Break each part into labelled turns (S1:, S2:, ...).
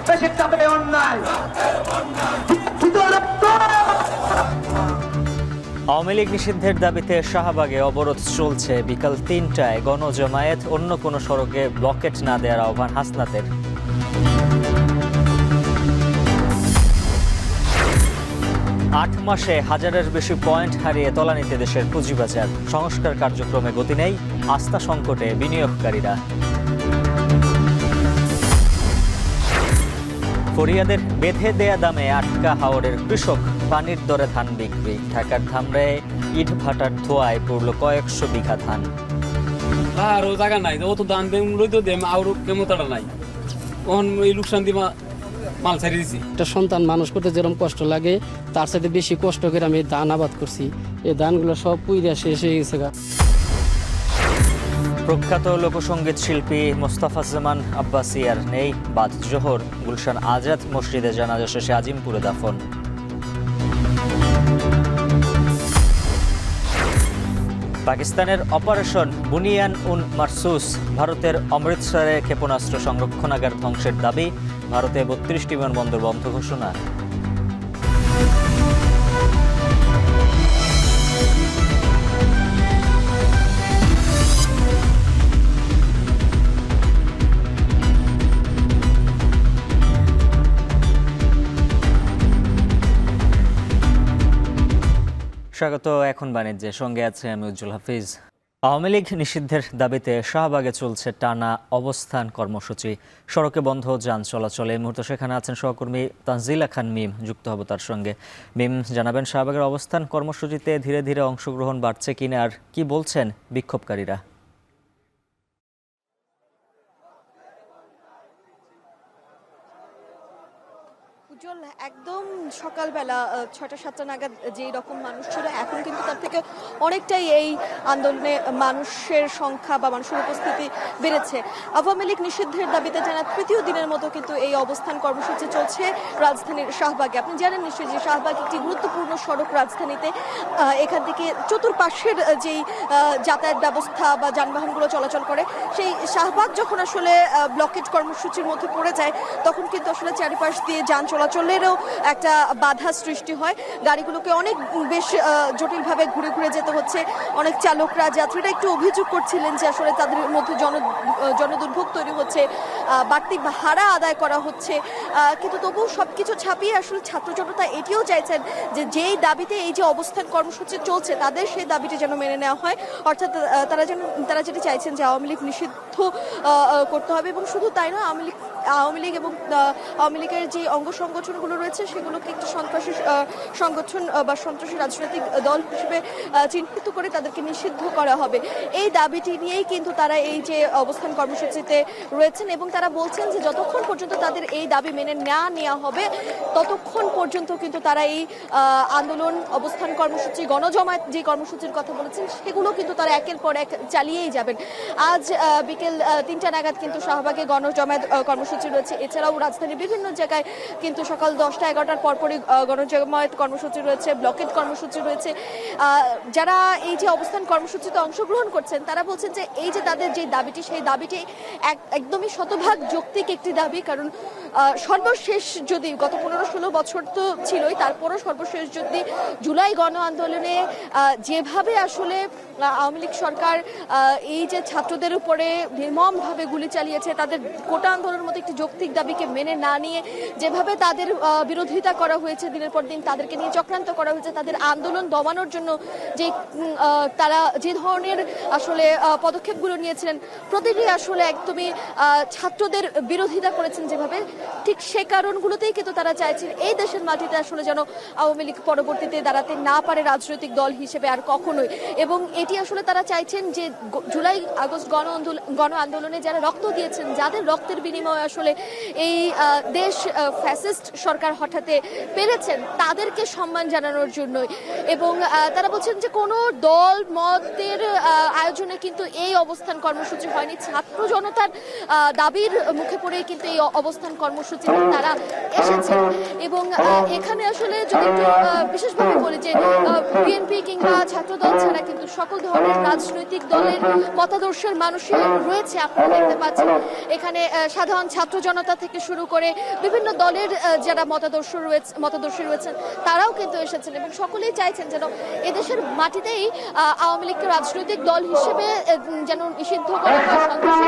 S1: দেশের চাপে অন্যায়
S2: আওয়ামী লীগ নিষিদ্ধের দাবিতে শাহবাগে অবরোধ চলছে। বিকাল ৩টায় গণজমায়েত, অন্য কোনো সড়কে ব্লকেট না দেওয়ার আহ্বান হাসনাতের। আট মাসে হাজারের বেশি পয়েন্ট হারিয়ে তলানিতে দেশের পুঁজিবাজার। সংস্কার কার্যক্রমে গতি নেই, আস্থা সংকটে বিনিয়োগকারীরা। ফরিয়াদের বেঁধে দেয়া দামে আটকা হাওড়ের কৃষক, পানির দরে ধান বিক্রি। ঢাকার ধামরায় ইট ভাটার ধোঁয়ায় পড়ল কয়েকশো বিঘা ধান।
S3: আরো জায়গা নাই, ও তো ধান দেম লইতো দেম আর কেমতাটা নাই, ওহন এই লোকসান দিমা মাল ছাড়ি দিছি।
S4: একটা সন্তান মানুষ করতে যেরকম কষ্ট লাগে তার সাথে বেশি কষ্ট করে আমি ধান আবাদ করছি। এই ধানগুলো সব পুইরা শেষ হয়ে গেছে।
S2: প্রখ্যাত লোকসঙ্গীত শিল্পী মোস্তফা জামান আব্বাসী আর নেই। বাদ জোহর গুলশান আজাদ মসজিদে জানাজা শেষে আজিমপুরে দাফন। পাকিস্তানের অপারেশন বুনিয়ান উন মারসুস। ভারতের অমৃতসরে ক্ষেপণাস্ত্র সংরক্ষণাগার ধ্বংসের দাবি। ভারতে ৩২টি বিমানবন্দর বন্ধ ঘোষণা। স্বাগত। এখন বাণিজ্যে, সঙ্গে আছে আমি উজ্জ্বল হাফিজ। আওয়ামী লীগ নিষিদ্ধের দাবিতে শাহবাগে চলছে টানা অবস্থান কর্মসূচি। সড়কে বন্ধ যান চলাচল। এই মুহূর্তে সেখানে আছেন সহকর্মী তানজিলা খান মিম, যুক্ত হব তার সঙ্গে। মিম, জানাবেন শাহবাগের অবস্থান কর্মসূচিতে ধীরে ধীরে অংশগ্রহণ বাড়ছে কিনা, আর কি বলছেন বিক্ষোভকারীরা?
S5: একদম সকালবেলা ৬টা-৭টা নাগাদ যেই রকম মানুষ ছিল, এখন কিন্তু তার থেকে অনেকটাই এই আন্দোলনে মানুষের সংখ্যা বা মানুষের উপস্থিতি বেড়েছে। আওয়ামী লীগ নিষিদ্ধের দাবিতে জানা তৃতীয় দিনের মতো কিন্তু এই অবস্থান কর্মসূচি চলছে রাজধানীর শাহবাগে। আপনি জানেন নিশ্চয়ই যে শাহবাগ একটি গুরুত্বপূর্ণ সড়ক রাজধানীতে। এখান থেকে চতুর্পাশের যেই যাতায়াত ব্যবস্থা বা যানবাহনগুলো চলাচল করে, সেই শাহবাগ যখন আসলে ব্লকেট কর্মসূচির মধ্যে পড়ে যায়, তখন কিন্তু আসলে চারিপাশ দিয়ে যান চলাচলেরও একটা বাধা সৃষ্টি হয়। গাড়িগুলোকে অনেক বেশ জটিলভাবে ঘুরে ঘুরে যেতে হচ্ছে। অনেক চালকরা, যাত্রীরা একটু অভিযোগ করছিলেন যে আসলে তাদের মধ্যে জনদুর্ভোগ তৈরি হচ্ছে, বাড়তি ভাড়া আদায় করা হচ্ছে। কিন্তু তবুও সবকিছু ছাপিয়ে আসলে ছাত্র জনতা এটিও চাইছেন যে যেই দাবিতে এই যে অবস্থান কর্মসূচি চলছে, তাদের সেই দাবিটি যেন মেনে নেওয়া হয়। অর্থাৎ তারা যেটা চাইছেন যে আওয়ামী লীগ নিষিদ্ধ করতে হবে। এবং শুধু তাই নয়, আওয়ামী লীগ এবং আওয়ামী লীগের যে অঙ্গ সংগঠনগুলো রয়েছে সেগুলোকে একটি সন্ত্রাসী সংগঠন বা সন্ত্রাসী রাজনৈতিক দল হিসেবে চিহ্নিত করে তাদেরকে নিষিদ্ধ করা হবে। এই দাবিটি নিয়েই কিন্তু তারা এই যে অবস্থান কর্মসূচিতে রয়েছেন, এবং তারা বলছেন যে যতক্ষণ পর্যন্ত তাদের এই দাবি মেনে না নেওয়া হবে, ততক্ষণ পর্যন্ত কিন্তু তারা এই আন্দোলন, অবস্থান কর্মসূচি, গণজমায়েত যে কর্মসূচির কথা বলেছেন সেগুলো কিন্তু তারা একের পর এক চালিয়েই যাবেন। আজ বিকেল ৩টা নাগাদ কিন্তু শাহবাগে গণজমায়েত কর্মসূচি রয়েছে। এছাড়াও রাজধানীর বিভিন্ন জায়গায় কিন্তু সকাল 10টা-11টার পরপরই গণজমায়েত কর্মসূচি রয়েছে, ব্লকেট কর্মসূচি রয়েছে। যারা এই যে অবস্থান কর্মসূচিতে অংশগ্রহণ করছেন, তারা বলছেন যে এই যে তাদের যে দাবিটি, সেই দাবিটি একদমই শতভাগ যৌক্তিক একটি দাবি। কারণ সর্বশেষ যদি গত 15-16 বছর তো ছিলই, তারপরও সর্বশেষ যদি জুলাই গণ আন্দোলনে যেভাবে আসলে আওয়ামী লীগ সরকার এই যে ছাত্রদের উপরে নির্মমভাবে গুলি চালিয়েছে, তাদের কোটা আন্দোলনের মতো একটি যৌক্তিক দাবিকে মেনে না নিয়ে যেভাবে তাদের বিরোধিতা করা হয়েছে, দিনের পর দিন তাদেরকে নিয়ে চক্রান্ত করা হয়েছে, তাদের আন্দোলন দমানোর জন্য যে তারা যে ধরনের আসলে পদক্ষেপগুলো নিয়েছিলেন, প্রতিটি আসলে একদমই ছাত্রদের বিরোধিতা করেছেন যেভাবে, ঠিক সে কারণগুলোতেই কিন্তু তারা চাইছেন এই দেশের মাটিতে আসলে যেন আওয়ামী লীগ পরবর্তীতে দাঁড়াতে না পারে রাজনৈতিক দল হিসেবে আর কখনোই। এবং এটি আসলে তারা চাইছেন যে জুলাই আগস্ট গণ আন্দোলনে যারা রক্ত দিয়েছেন, যাদের রক্তের বিনিময়ে আসলে এই দেশ ফ্যাসিস্ট ফ্যাসিস্ট সরকার হঠাতে পেরেছেন তাদেরকে সম্মান জানানোর জন্যই। এবং তারা বলছেন যে কোনো দল মতের আয়োজনে কিন্তু এই অবস্থান কর্মসূচি হয়নি, ছাত্র জনতার দাবির মুখে পড়েই কিন্তু এই অবস্থান কর্মসূচি তারা এসেছেন। এবং এখানে আসলে যদি একটু বিশেষভাবে বলি যে বিএনপি কিংবা ছাত্রদল ছাড়া কিন্তু সকল ধরনের রাজনৈতিক দলের মতাদর্শের মানুষই রয়েছে। আপনারা দেখতে পাচ্ছেন এখানে সাধারণ ছাত্র জনতা থেকে শুরু করে বিভিন্ন দলের যারা মতাদর্শী রয়েছেন তারাও কিন্তু এসেছেন এবং সকলেই চাইছেন যেন এদেশের মাটিতেই আওয়ামী লীগকে রাজনৈতিক দল হিসেবে যেন নিষিদ্ধ করা হয়, সন্ত্রাসী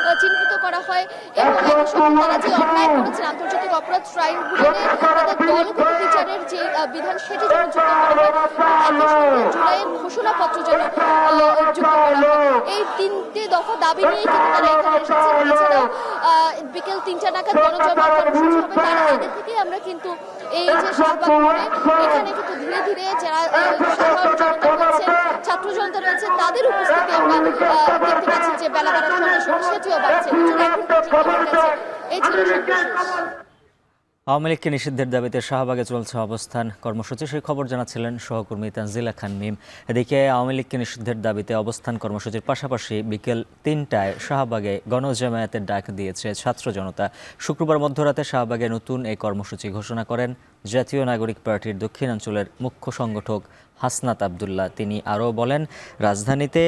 S5: দল চিহ্নিত করা হয় এবং তারা যে অন্যায় করেছেন আন্তর্জাতিক অপরাধ ট্রাইব্যুনালে তাদের দলগত বিচারের যে বিধান সেটি যেন যুক্ত করা হয়, জুলাইয়ের ঘোষণাপত্র যেন যুক্ত করা হয়। এই 3টি দফা দাবি নিয়ে কিন্তু তারা এখানে এসেছেন। এছাড়াও বিকেল 3টা নাগাদ গণজমায়েত কর্মসূচি হবে, তার আগে থেকেই আমরা কিন্তু এই যে শাহবাগ মোড়ে এখানে কিন্তু ধীরে ধীরে যারা সাধারণ জনতা রয়েছেন, ছাত্র জনতা রয়েছে তাদের উপস্থিতি আমরা দেখতে পাচ্ছি যে বেলা বাড়ার সঙ্গে সঙ্গে সেটিও বাড়ছে। এখন পর্যন্ত এই ছিল সর্বশেষ।
S2: আওয়ামী লীগকে নিষিদ্ধের দাবিতে শাহবাগে চলছে অবস্থান কর্মসূচি, সেই খবর জানাচ্ছিলেন সহকর্মী তানজিলা খান মিম। এদিকে আওয়ামী লীগকে নিষিদ্ধের দাবিতে অবস্থান কর্মসূচির পাশাপাশি বিকেল 3টায় শাহবাগে গণজামায়াতের ডাক দিয়েছে ছাত্র জনতা। শুক্রবার মধ্যরাতে শাহবাগে নতুন এই কর্মসূচি ঘোষণা করেন জাতীয় নাগরিক পার্টির দক্ষিণাঞ্চলের মুখ্য সংগঠক হাসনাত আবদুল্লাহ। তিনি আরও বলেন, রাজধানীতে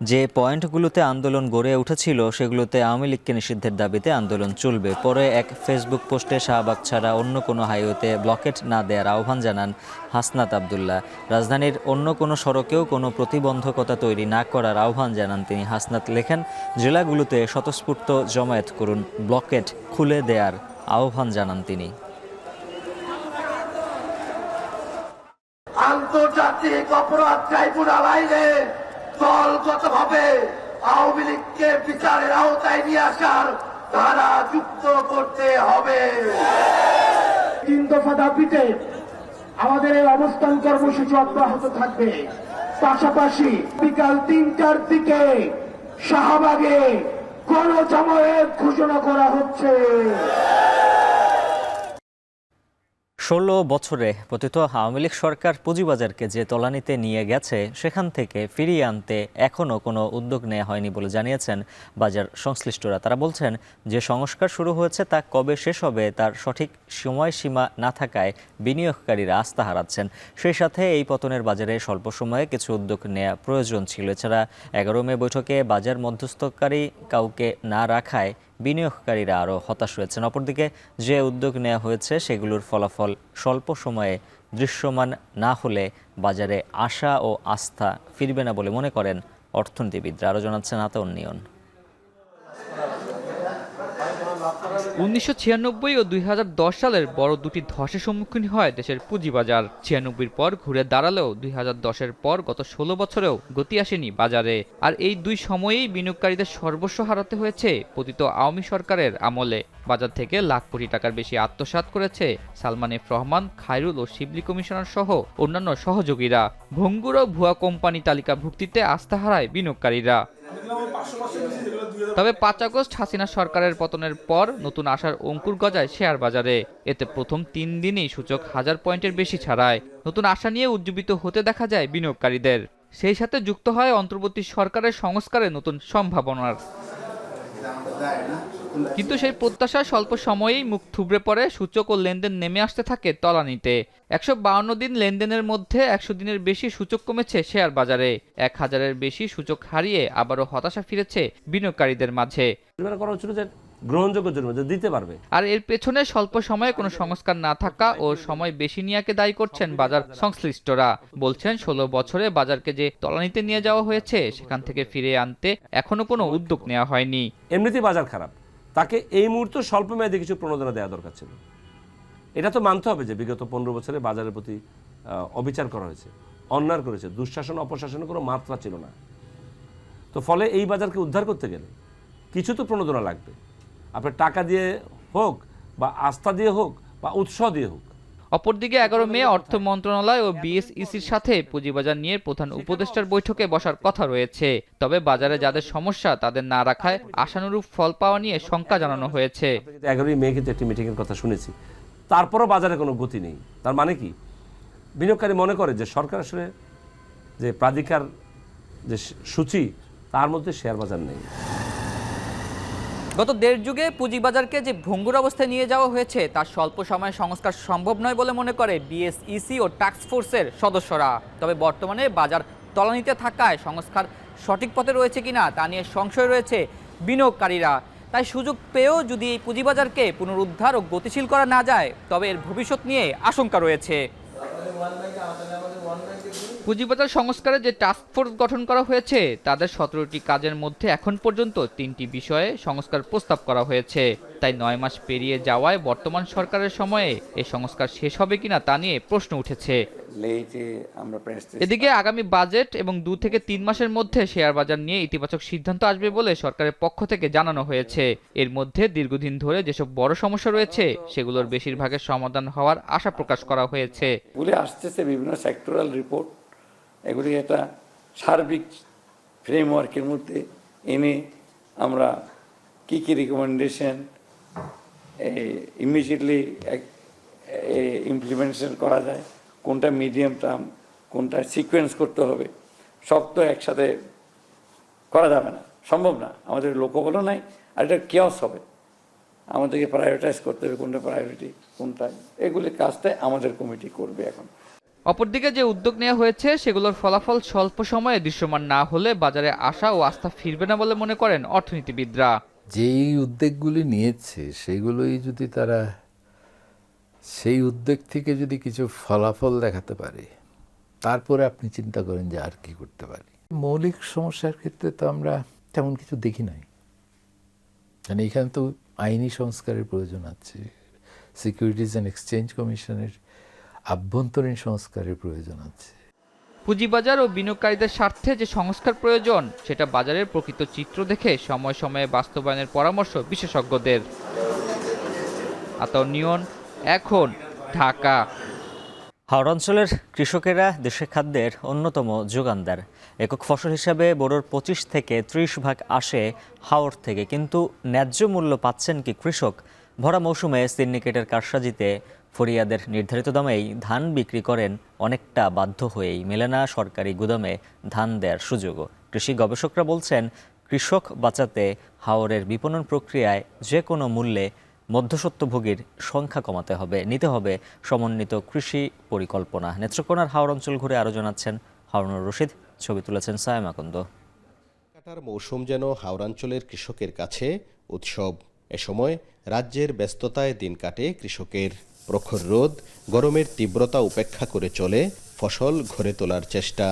S2: যে পয়েন্টগুলোতে আন্দোলন গড়ে উঠেছিল সেগুলোতে আওয়ামী লীগকে নিষিদ্ধের দাবিতে আন্দোলন চলবে। পরে এক ফেসবুক পোস্টে শাহবাগ ছাড়া অন্য কোনো হাইওয়েতে ব্লকেট না দেওয়ার আহ্বান জানান হাসনাত আবদুল্লাহ। রাজধানীর অন্য কোনো সড়কেও কোনো প্রতিবন্ধকতা তৈরি না করার আহ্বান জানান তিনি। হাসনাত লেখেন, জেলাগুলোতে স্বতঃস্ফূর্ত জমায়েত করুন, ব্লকেট খুলে দেওয়ার আহ্বান জানান তিনি।
S1: আন্তর্জাতিক অপরাধ ট্রাইব্যুনাল আইনে দলগতভাবে আওয়ামী লীগকে বিচারের আওতায় নিয়ে আসার ধারা যুক্ত করতে হবে। 3 দফা দাবিতে আমাদের এই অবস্থান কর্মসূচি অব্যাহত থাকবে। পাশাপাশি বিকাল 3টার দিকে শাহবাগে গণজামায়াত ঘোষণা করা হচ্ছে।
S2: 16 বছরে পতিত আওয়ামী লীগ সরকার পুঁজিবাজারকে যে তলানিতে নিয়ে গেছে সেখান থেকে ফিরিয়ে আনতে এখনও কোনো উদ্যোগ নেওয়া হয়নি বলে জানিয়েছেন বাজার সংশ্লিষ্টরা। তারা বলছেন, যে সংস্কার শুরু হয়েছে তা কবে শেষ হবে তার সঠিক সময়সীমা না থাকায় বিনিয়োগকারীরা আস্থা হারাচ্ছেন। সেই সাথে এই পতনের বাজারে স্বল্প সময়ে কিছু উদ্যোগ নেওয়া প্রয়োজন ছিল। এছাড়া 11 মে বৈঠকে বাজার মধ্যস্থকারী কাউকে না রাখায় বিনিয়োগকারীরা আরও হতাশ হয়েছেন। অপরদিকে যে উদ্যোগ নেওয়া হয়েছে সেগুলোর ফলাফল স্বল্প সময়ে দৃশ্যমান না হলে বাজারে আশা ও আস্থা ফিরবে না বলে মনে করেন অর্থনীতিবিদরা। আরও জানাচ্ছেন আতাউন নিয়ন।
S6: 1996 ও 2010 সালের বড় দুটি ধসের সম্মুখীন হয় দেশের পুঁজিবাজার। 96 পর ঘুরে দাঁড়ালেও 2010-এর পর গত 16 বছরেও গতি আসেনি বাজারে। আর এই দুই সময়েই বিনিয়োগকারীদের সর্বস্ব হারাতে হয়েছে পতিত আওয়ামী সরকারের আমলে। বাজার থেকে লাখ কোটি টাকার বেশি আত্মসাৎ করেছে সালমান এফ রহমান, খায়রুল ও শিবলি কমিশনার সহ অন্যান্য সহযোগীরা। ভঙ্গুর ও ভুয়া কোম্পানি তালিকাভুক্তিতে আস্থা হারায় বিনিয়োগকারীরা। তবে 5 আগস্ট হাসিনা সরকারের পতনের পর নতুন আশার অঙ্কুর গজায় শেয়ার বাজারে। এতে প্রথম 3 দিনেই সূচক 1000 পয়েন্টের বেশি ছাড়ায়। নতুন আশা নিয়ে উজ্জীবিত হতে দেখা যায় বিনিয়োগকারীদের। সেই সাথে যুক্ত হয় অন্তর্বর্তী সরকারের সংস্কারের নতুন সম্ভাবনার। কিন্তু সেই প্রত্যাশা স্বল্প সময়েই মুখ থুবড়ে পড়ে, সূচক ও লেনদেন নেমে আসতে থাকে তলানিতে। 152 দিন লেনদেনের মধ্যে 100 দিনের বেশি সূচক কমেছে শেয়ার বাজারে। 1000-এর বেশি সূচক হারিয়ে আবারও হতাশা ফিরেছে বিনিয়োগকারীদের মাঝে।
S7: গ্রহণযোগ্য জন্য দিতে পারবে।
S6: আর এর পেছনে স্বল্প সময়ে কোনো সংস্কার না থাকা ও সময় বেশি নেওয়াকে দায়ী করছেন বাজার সংশ্লিষ্টরা। বলছেন, 16 বছরে বাজারকে যে তলানিতে নিয়ে যাওয়া হয়েছে সেখান থেকে ফিরে আনতে এখনো কোনো উদ্যোগ নেওয়া হয়নি।
S7: এমনিতেই বাজার খারাপ, তাকে এই মুহূর্তে স্বল্প মেয়াদে কিছু প্রণোদনা দেওয়া দরকার ছিল। এটা তো মানতে হবে যে বিগত 15 বছরে বাজারের প্রতি অবিচার করা হয়েছে, অন্যায় করেছে, দুঃশাসন অপশাসনের কোনো মাত্রা ছিল না। তো ফলে এই বাজারকে উদ্ধার করতে গেলে কিছু তো প্রণোদনা লাগবে। আপনার টাকা দিয়ে হোক বা আস্থা দিয়ে হোক বা উৎসাহ দিয়ে হোক,
S6: অপরদিকে 11 মে অর্থ মন্ত্রণালয় ও বিএসইসির সাথে পুঁজিবাজার নিয়ে প্রধান উপদেষ্টার বৈঠকে বসার কথা রয়েছে। তবে বাজারে যাদের সমস্যা তাদের না রাখায় আশানুরূপ ফল পাওয়া নিয়ে শঙ্কা জানানো হয়েছে।
S7: 11 মে কিন্তু একটি মিটিংয়ের কথা শুনেছি, তারপরও বাজারে কোনো গতি নেই। তার মানে কি, বিনিয়োগকারী মনে করে যে সরকার আসলে যে প্রাধিকার যে সূচি তার মধ্যে শেয়ার বাজার নেই।
S6: গত দেড় যুগে পুঁজিবাজারকে যে ভঙ্গুর অবস্থায় নিয়ে যাওয়া হয়েছে তার স্বল্প সময়ে সংস্কার সম্ভব নয় বলে মনে করে বিএসইসি ও টাস্ক ফোর্সের সদস্যরা। তবে বর্তমানে বাজার তলানিতে থাকায় সংস্কার সঠিক পথে রয়েছে কিনা তা নিয়ে সংশয় রয়েছে বিনিয়োগকারীরা। তাই সুযোগ পেয়েও যদি এই পুঁজিবাজারকে পুনরুদ্ধার ও গতিশীল করা না যায় তবে এর ভবিষ্যৎ নিয়ে আশঙ্কা রয়েছে। পুঁজিবাজার সংস্কারে যে টাস্ক ফোর্স গঠন করা হয়েছে তাদের 17টি কাজের মধ্যে এখন পর্যন্ত 3টি বিষয়ে সংস্কার প্রস্তাব করা হয়েছে। তাই 9 মাস পেরিয়ে যাওয়ায় বর্তমান সরকারের সময়ে এই সংস্কার শেষ হবে কিনা তা নিয়ে প্রশ্ন উঠেছে। এদিকে আগামী বাজেট এবং 2 থেকে 3 মাসের মধ্যে শেয়ার বাজার নিয়ে ইতিবাচক সিদ্ধান্ত আসবে বলে সরকারের পক্ষ থেকে জানানো হয়েছে। এর মধ্যে দীর্ঘদিন ধরে যেসব বড় সমস্যা রয়েছে সেগুলোর বেশিরভাগের সমাধান হওয়ার আশা প্রকাশ করা হয়েছে।
S8: এগুলি আসতেছে বিভিন্ন সেক্টরাল রিপোর্ট, এগুলি একটা সার্বিক ফ্রেমওয়ার্কের মধ্যে এনে আমরা কি কি রিকমেন্ডেশন ইমিডিয়েটলি ইমপ্লিমেন্টেশন করা যায়, কোনটা মিডিয়াম টার্ম, কোনটা সিকোয়েন্স করতে হবে, সব তো একসাথে করা যাবে না, সম্ভব না। আমাদের লোকবলও নাই, আর এটা কেওস হবে। আমাদেরকে প্রায়োরিটাইজ করতে হবে কোনটা প্রায়োরিটি, কোনটা, এগুলি কাজটাই আমাদের কমিটি করবে এখন।
S6: অপরদিকে যে উদ্যোগ নেওয়া হয়েছে সেগুলোর ফলাফল স্বল্প সময়ে দৃশ্যমান না হলে বাজারে আশা ও আস্থা ফিরবে না বলে মনে করেন অর্থনীতিবিদরা।
S9: যেই উদ্যোগগুলি নিয়েছে সেগুলোই যদি তারা সেই উদ্যোগ থেকে যদি কিছু ফলাফল দেখাতে পারে তারপরে আপনি চিন্তা করেন যে আর কি করতে পারি। মৌলিক সমস্যার ক্ষেত্রে তো আমরা তেমন কিছু দেখি নাই, মানে এখানে তো আইনি সংস্কারের প্রয়োজন আছে, সিকিউরিটিজ অ্যান্ড এক্সচেঞ্জ কমিশনের আভ্যন্তরীণ সংস্কারের প্রয়োজন আছে।
S6: পুঁজিবাজার ও বিনিয়োগকারীদের স্বার্থে যে সংস্কার প্রয়োজন সেটা বাজারের প্রকৃত চিত্র দেখে সময়ে সময়ে বাস্তবায়নের পরামর্শ বিশেষজ্ঞদের। আতাউর নিয়ন, এখন, ঢাকা।
S2: হাওড় অঞ্চলের কৃষকেরা দেশে খাদ্যের অন্যতম যোগানদার। একক ফসল হিসাবে বোরোর 25 থেকে 30% আসে হাওড় থেকে, কিন্তু ন্যায্য মূল্য পাচ্ছেন কি কৃষক? ভরা মৌসুমে সিন্ডিকেটের কারসাজিতে ফরিয়াদের নির্ধারিত দামেই ধান বিক্রি করেন অনেকটা বাধ্য হয়েই, মেলে না সরকারি গুদামে ধান দেওয়ার সুযোগও। কৃষি গবেষকরা বলছেন কৃষক বাঁচাতে হাওরের বিপণন প্রক্রিয়ায় যে কোনো মূল্যে মধ্যস্বত্বভোগীর সংখ্যা কমাতে হবে, নিতে হবে সমন্বিত কৃষি পরিকল্পনা। নেত্রকোনার হাওর অঞ্চল ঘুরে আরও জানাচ্ছেন হারুনুর রশিদ, ছবি তুলেছেন সায়েম আকন্দ।
S10: কাটার মৌসুম যেন হাওড়াঞ্চলের কৃষকের কাছে উৎসব। এ সময় রাজ্যের ব্যস্ততায় দিন কাটে কৃষকের। প্রখর রোদ, গরমের তীব্রতা উপেক্ষা করে চলে ফসল ঘরে তোলার চেষ্টা।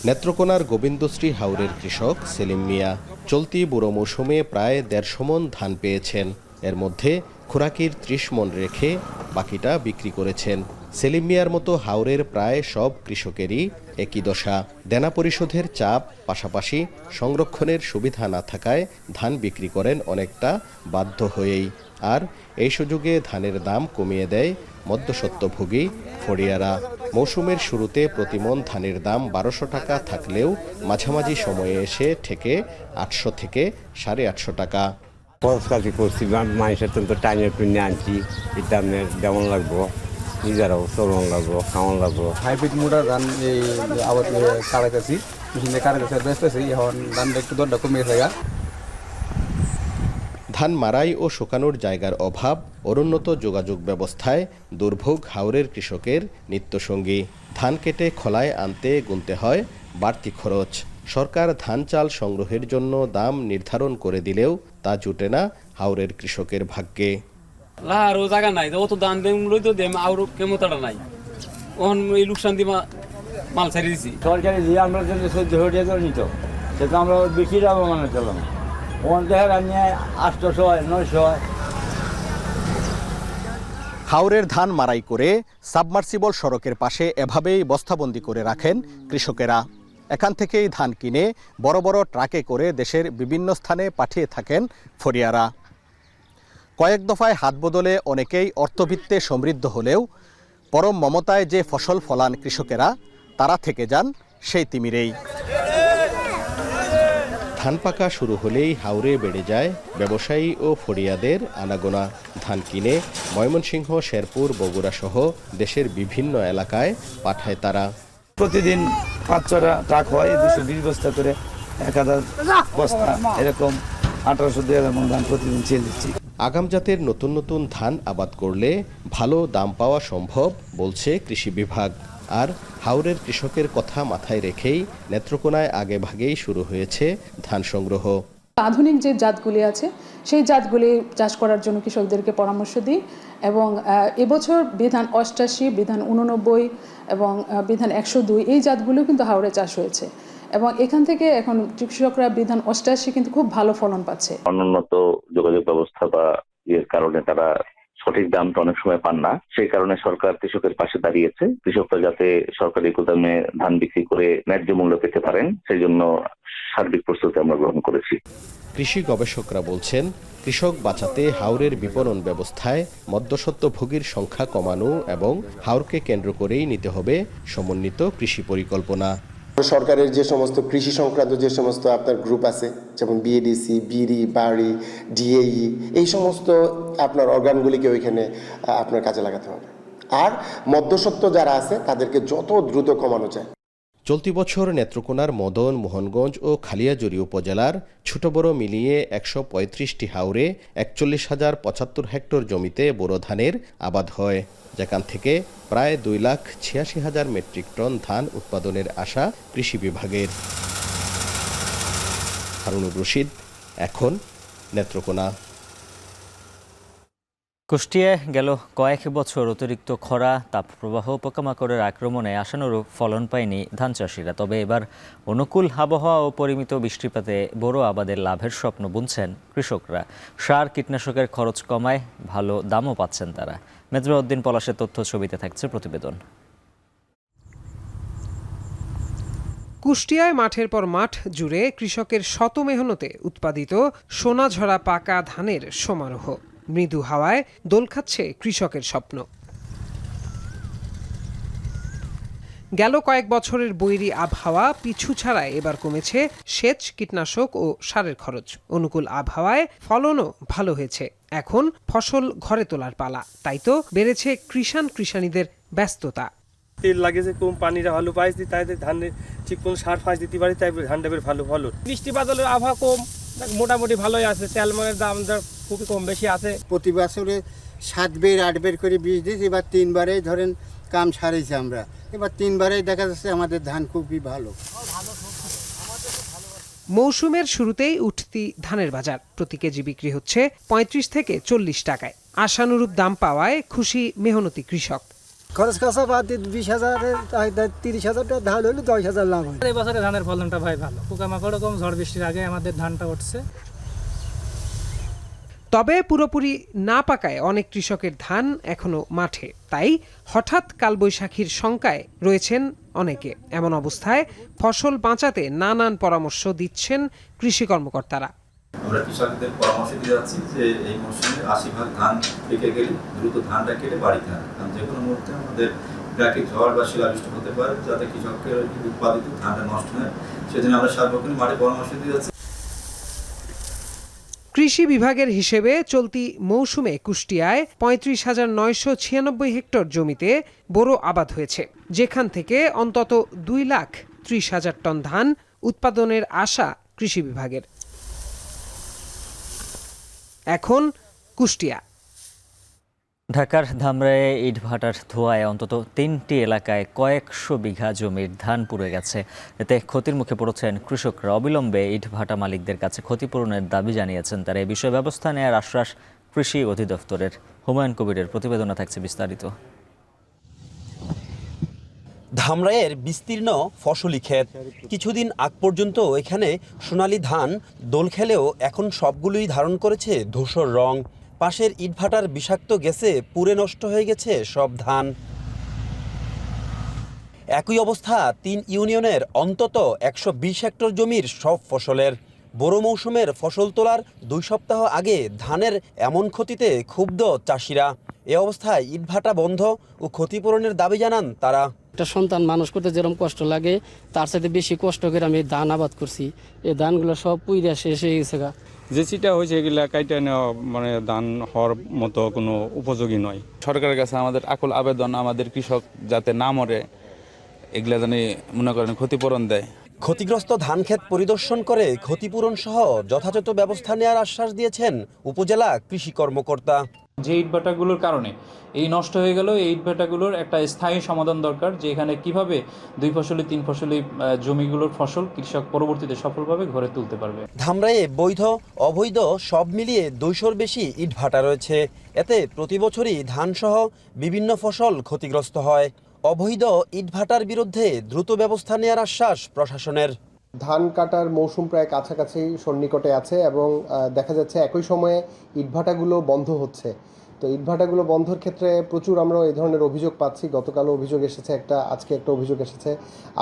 S10: নেত্রকোনার গোবিন্দশ্রী হাওরের কৃষক সেলিম মিয়া চলতি বুড়ো মৌসুমে প্রায় 150 মণ ধান পেয়েছেন। এর মধ্যে খোরাকির 30 মণ রেখে বাকিটা বিক্রি করেছেন। সেলিম মিয়ার মতো হাওরের প্রায় সব কৃষকেরই একই দশা। দেনা পরিশোধের চাপ, পাশাপাশি সংরক্ষণের সুবিধা না থাকায় ধান বিক্রি করেন অনেকটা বাধ্য হয়েই। আর এই সুযোগে ধানের দাম কমিয়ে দেয় মধ্যস্বত্বভোগী ফড়িয়ারা। মৌসুমের শুরুতে প্রতিমণ ধানের দাম 1200 টাকা থাকলেও মাঝামাঝি সময়ে এসে ঠেকে 800 থেকে 850 টাকা।
S11: খরচকাছি করছি, মানুষের তো টাইমের পিনে আনছি, এই দামের যেমন লাগবো, নিজেরাও চলন লাগবো, খাওয়ান লাগবো।
S12: হাইব্রিড মোটা ধান এই আবার কাটাইতেছি, মেশিনে কাটাইতেছে, বেচতেছি, এখন ধানটা একটু দরটা কমে গেছে।
S10: ধান মারাই ও শুকানোর জায়গার অভাব, অনুন্নত যোগাযোগ ব্যবস্থায় দুর্ভোগ হাওরের কৃষকের নিত্যসঙ্গী। ধান কেটে খোলায় আনতে গুনতে হয় বাড়তি খরচ। সরকার ধান চাল সংগ্রহের জন্য দাম নির্ধারণ করে দিলেও তা জুটে না হাওরের কৃষকের ভাগ্যে।
S3: লাহারও জায়গা নাই, অত দান দেম লইতো দেম আর কেমতাটা নাই, ওহন এই লোকসান দিমা মাল ছাড়ি দিছি।
S11: সরকারি দিয়ে আমরা যদি 1400 নিত, সেটা আমরা বেশি লাভবান হতাম। ওখান থেকে আনিয়ে 800, 900।
S10: হাওরের ধান মারাই করে সাবমার্সিবল সড়কের পাশে এভাবেই বস্তাবন্দি করে রাখেন কৃষকেরা। এখান থেকেই ধান কিনে বড় বড় ট্রাকে করে দেশের বিভিন্ন স্থানে পাঠিয়ে থাকেন ফরিয়ারা। কয়েক দফায় হাত বদলে অনেকেই অর্থবিত্তে সমৃদ্ধ হলেও পরম মমতায় যে ফসল ফলান কৃষকেরা তারা থেকে যান সেই তিমিরেই। ধান পাকা শুরু হলেই হাওরে বেড়ে যায় ব্যবসায়ী ও ফড়িয়াদের আনাগোনা। ধান কিনে ময়মনসিংহ, শেরপুর, বগুড়া সহ দেশের বিভিন্ন এলাকায় পাঠায় তারা।
S8: প্রতিদিন 5-6টা ট্রাক হয়, 220 বস্তা করে 1000 বস্তা, এরকম 1800-2000 মণ ধান প্রতিদিন ছেড়ে দিচ্ছি।
S10: আগাম জাতের নতুন নতুন ধান আবাদ করলে ভালো দাম পাওয়া সম্ভব বলছে কৃষি বিভাগ। আর হাওরের কৃষকের কথা মাথায় রেখেই নেত্রকোনায় আগে ভাগেই শুরু হয়েছে ধান সংগ্রহ।
S13: আধুনিক যে জাতগুলি আছে সেই জাতগুলি চাষ করার জন্য কৃষকদেরকে পরামর্শ দিই এবং এবছর বিধান 88, বিধান 89 এবং বিধান 102 এই জাতগুলো কিন্তু হাওরে চাষ হয়েছে এবং এখান থেকে এখন কৃষকরা বিধান 88 কিন্তু খুব ভালো ফলন পাচ্ছে।
S14: অনুন্নত যোগাযোগ ব্যবস্থা বা এর কারণে তারা সঠিক দামটা অনেক সময় পান না, সেই কারণে সরকার কৃষকের পাশে দাঁড়িয়েছে। কৃষকরা যাতে সরকারি গুদামে ধান বিক্রি করে ন্যায্য মূল্য পেতে পারেন সেই জন্য সার্বিক প্রস্তুতি আমরা গ্রহণ করেছি।
S10: কৃষি গবেষকরা বলছেন কৃষক বাঁচাতে হাওরের বিপণন ব্যবস্থায় মধ্যস্বত্বভোগীর সংখ্যা কমানো এবং হাওরকে কেন্দ্র করেই নিতে হবে সমন্বিত কৃষি পরিকল্পনা।
S15: সরকারের যে সমস্ত কৃষি সংক্রান্ত যে সমস্ত আপনার গ্রুপ আছে, যেমন বিএডিসি, বিডি, বাড়ি, ডিএই, এই সমস্ত আপনার অর্গানগুলিকে ওইখানে আপনার কাজে লাগাতে হবে। আর মধ্যস্বত্ব যারা আছে তাদেরকে যত দ্রুত কমানো যায়।
S10: চলতি বছর নেত্রকোনার মদন, মোহনগঞ্জ ও খালিয়াজুড়ি উপজেলার ছোট বড় মিলিয়ে 135টি হাওরে 41,075 হেক্টর জমিতে বোরো ধানের আবাদ হয়, যেখান থেকে প্রায় 2,86,000 মেট্রিক টন ধান উৎপাদনের আশা কৃষি বিভাগের। হারুনুর রশিদ, এখন নেত্রকোনা।
S2: কুষ্টিয়ায় গেল কয়েক বছর অতিরিক্ত খরা, তাপপ্রবাহ, পোকামাকড়ের আক্রমণে আশানুরূপ ফলন পায়নি ধান চাষিরা। তবে এবার অনুকূল আবহাওয়া ও পরিমিত বৃষ্টিপাতে বোরো আবাদের লাভের স্বপ্ন বুনছেন কৃষকরা। সার কীটনাশকের খরচ কমায় ভালো দামও পাচ্ছেন তারা। মেজবাউদ্দিন পলাশের তথ্য ছবিতে থাকছে প্রতিবেদন।
S16: কুষ্টিয়ায় মাঠের পর মাঠ জুড়ে কৃষকের শত মেহনতে উৎপাদিত সোনাঝরা পাকা ধানের সমারোহ। মৃদু হাওয়ায় দোল খাচ্ছে কৃষকের স্বপ্ন। গেল কয়েক বছরের বৈরী আবহাওয়া পিছু ছাড়ায় এবার কমেছে সেচ, কীটনাশক ও সারের খরচ। অনুকূল আবহাওয়ায় ফলনও ভালো হয়েছে। এখন ফসল ঘরে তোলার পালা, তাই তো বেড়েছে কৃষাণীদের ব্যস্ততা।
S17: তেল লাগে যে কম, পানিটা ভালো পাইছি, তাই ধানের ঠিক কোন সার ফাঁস দিতে পারি, তাই ধানটা বের ভালো ফলন। বৃষ্টি বাদলের আবহাওয়া কম, মোটামুটি ভালোই আছে। স্যালমনের দাম খুবই কম বেশি আছে।
S18: প্রতি বছরে 7 বের 8 বের করে বীজ দিয়েছি, এবার 3 বারেই ধরেন কাম সারিয়েছি আমরা। এবার 3 বারেই দেখা যাচ্ছে আমাদের ধান খুবই ভালো।
S16: মৌসুমের শুরুতেই উঠতি ধানের বাজার প্রতি কেজি বিক্রি হচ্ছে 35 থেকে 40 টাকায়। আশানুরূপ দাম পাওয়ায় খুশি মেহনতি কৃষক।
S18: খরচ খরচা বাদ 20,000 30,000 টাকা ধান হলে 10,000 লাভ হয়।
S19: এই বছরে ধানের ফলনটা ভাই ভালো, পোকামাকড় কম, ঝড় বৃষ্টির আগে আমাদের ধানটা উঠছে।
S16: তবে পুরোপুরি না পাকায় অনেক কৃষকের ধান এখনো মাঠে, তাই হঠাৎ কালবৈশাখীর শঙ্কায় রয়েছেন অনেকে। এমন অবস্থায় ফসল বাঁচাতে নানান পরামর্শ দিচ্ছেন কৃষি কর্মকর্তারা।
S20: আমরা কৃষকদের পরামর্শ দিয়ে যাচ্ছি যে এই মৌসুমে 80% ধান পেকে গেলে দ্রুত ধানটা কেটে বাড়িতে আনে, কারণ যে কোনো মুহূর্তে আমাদের প্রাকৃতিক ঝড় বা শিলাবৃষ্টি হতে পারে, যাতে কৃষকের উৎপাদিত ধানটা নষ্ট হয়। সেজন্য আমরা সার্বক্ষণিক মাঠে পরামর্শ দিয়ে যাচ্ছি।
S16: কৃষি বিভাগের হিসেবে চলতি মৌসুমে কুষ্টিয়ায় 35,996 হেক্টর জমিতে বোরো আবাদ হয়েছে, যেখান থেকে অন্তত 2,30,000 টন ধান উৎপাদনের আশা কৃষি বিভাগের। এখন কুষ্টিয়া।
S2: ঢাকার ধামরায়ে ইটভাটার ধোঁয়ায় অন্তত 3টি এলাকায় কয়েকশো বিঘা জমির ধান পুড়ে গেছে। এতে ক্ষতির মুখে পড়েছেন কৃষকরা। অবিলম্বে ইটভাটা মালিকদের কাছে ক্ষতিপূরণের দাবি জানিয়েছেন তারা। এই বিষয়ে ব্যবস্থা নেওয়ার আশ্বাস কৃষি অধিদপ্তরের। হুমায়ুন কবিরের প্রতিবেদনে থাকছে বিস্তারিত।
S21: ধামরায়ের বিস্তীর্ণ ফসলি ক্ষেত। কিছুদিন আগ পর্যন্ত এখানে সোনালী ধান দোল খেলেও এখন সবগুলোই ধারণ করেছে ধূসর রং। পাশের ইটভাটার বিষাক্ত গ্যাসে পুড়ে নষ্ট হয়ে গেছে সব ধান। একই অবস্থা 3 ইউনিয়নের অন্তত 120 হেক্টর জমির সব ফসলের। বোরো মৌসুমের ফসল তোলার 2 সপ্তাহ আগে ধানের এমন ক্ষতিতে ক্ষুব্ধ চাষিরা। এ অবস্থায় ইটভাটা বন্ধ ও ক্ষতিপূরণের দাবি জানান তারা।
S4: একটা সন্তান মানুষ করতে যেরকম কষ্ট লাগে তার সাথে বেশি কষ্ট করে আমি ধান আবাদ করছি। এই ধানগুলো সব পুইরা শেষ হয়ে গেছে।
S12: যে চিটা হয়েছে এগুলা কাইটা নেওয়া মানে ধান হওয়ার মতো কোনো উপযোগী নয়। সরকারের কাছে আমাদের আকুল আবেদন, আমাদের কৃষক যাতে না মরে, এগুলা জানি মনে করেন ক্ষতিপূরণ দেয়।
S21: ক্ষতিগ্রস্ত ধান ক্ষেত পরিদর্শন করে ক্ষতিপূরণ সহ যথাযথ ব্যবস্থা নেওয়ার আশ্বাস দিয়েছেন উপজেলা কৃষি কর্মকর্তা।
S22: যে ইটভাটাগুলোর কারণে এই নষ্ট হয়ে গেল, এই ইটভাটাগুলোর একটা স্থায়ী সমাধান দরকার, যে এখানে কিভাবে 2 ফসলি 3 ফসলি জমিগুলোর ফসল কৃষক পরবর্তীতে সফলভাবে ঘরে তুলতে পারবে।
S21: ধামরাইয়ে বৈধ অবৈধ সব মিলিয়ে 200-র বেশি ইটভাটা রয়েছে। এতে প্রতি বছরই ধানসহ বিভিন্ন ফসল ক্ষতিগ্রস্ত হয়। অবৈধ ইটভাটার বিরুদ্ধে দ্রুত ব্যবস্থা নেওয়ার আশ্বাস প্রশাসনের।
S15: ধান কাটার মৌসুম প্রায় কাছাকাছি সন্নিকটে আছে এবং দেখা যাচ্ছে একই সময়ে ইটভাটাগুলো বন্ধ হচ্ছে। তো ইটভাটাগুলো বন্ধের ক্ষেত্রে প্রচুর আমরা এই ধরনের অভিযোগ পাচ্ছি। গতকালও অভিযোগ এসেছে একটা, আজকে একটা অভিযোগ এসেছে।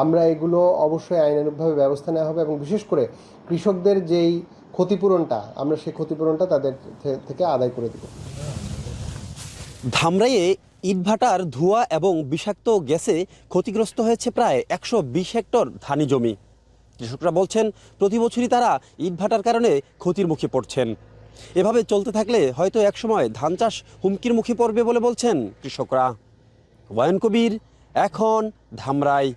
S15: আমরা এগুলো অবশ্যই আইনানুগভাবে ব্যবস্থা নেওয়া হবে এবং বিশেষ করে কৃষকদের যেই ক্ষতিপূরণটা, আমরা সেই ক্ষতিপূরণটা তাদের থেকে আদায় করে দেব।
S21: ধামরাইয়ে ইটভাটার ধোঁয়া এবং বিষাক্ত গ্যাসে ক্ষতিগ্রস্ত হয়েছে প্রায় 120 হেক্টর ধানি জমি। কৃষকরা বলছেন প্রতি বছরই তারা ইটভাটার কারণে ক্ষতির মুখে পড়ছেন। এভাবে চলতে থাকলে হয়তো একসময় ধান চাষ হুমকির মুখে পড়বে বলে বলছেন কৃষকরা। ওয়ায়ন কবির, এখন ধামরাই।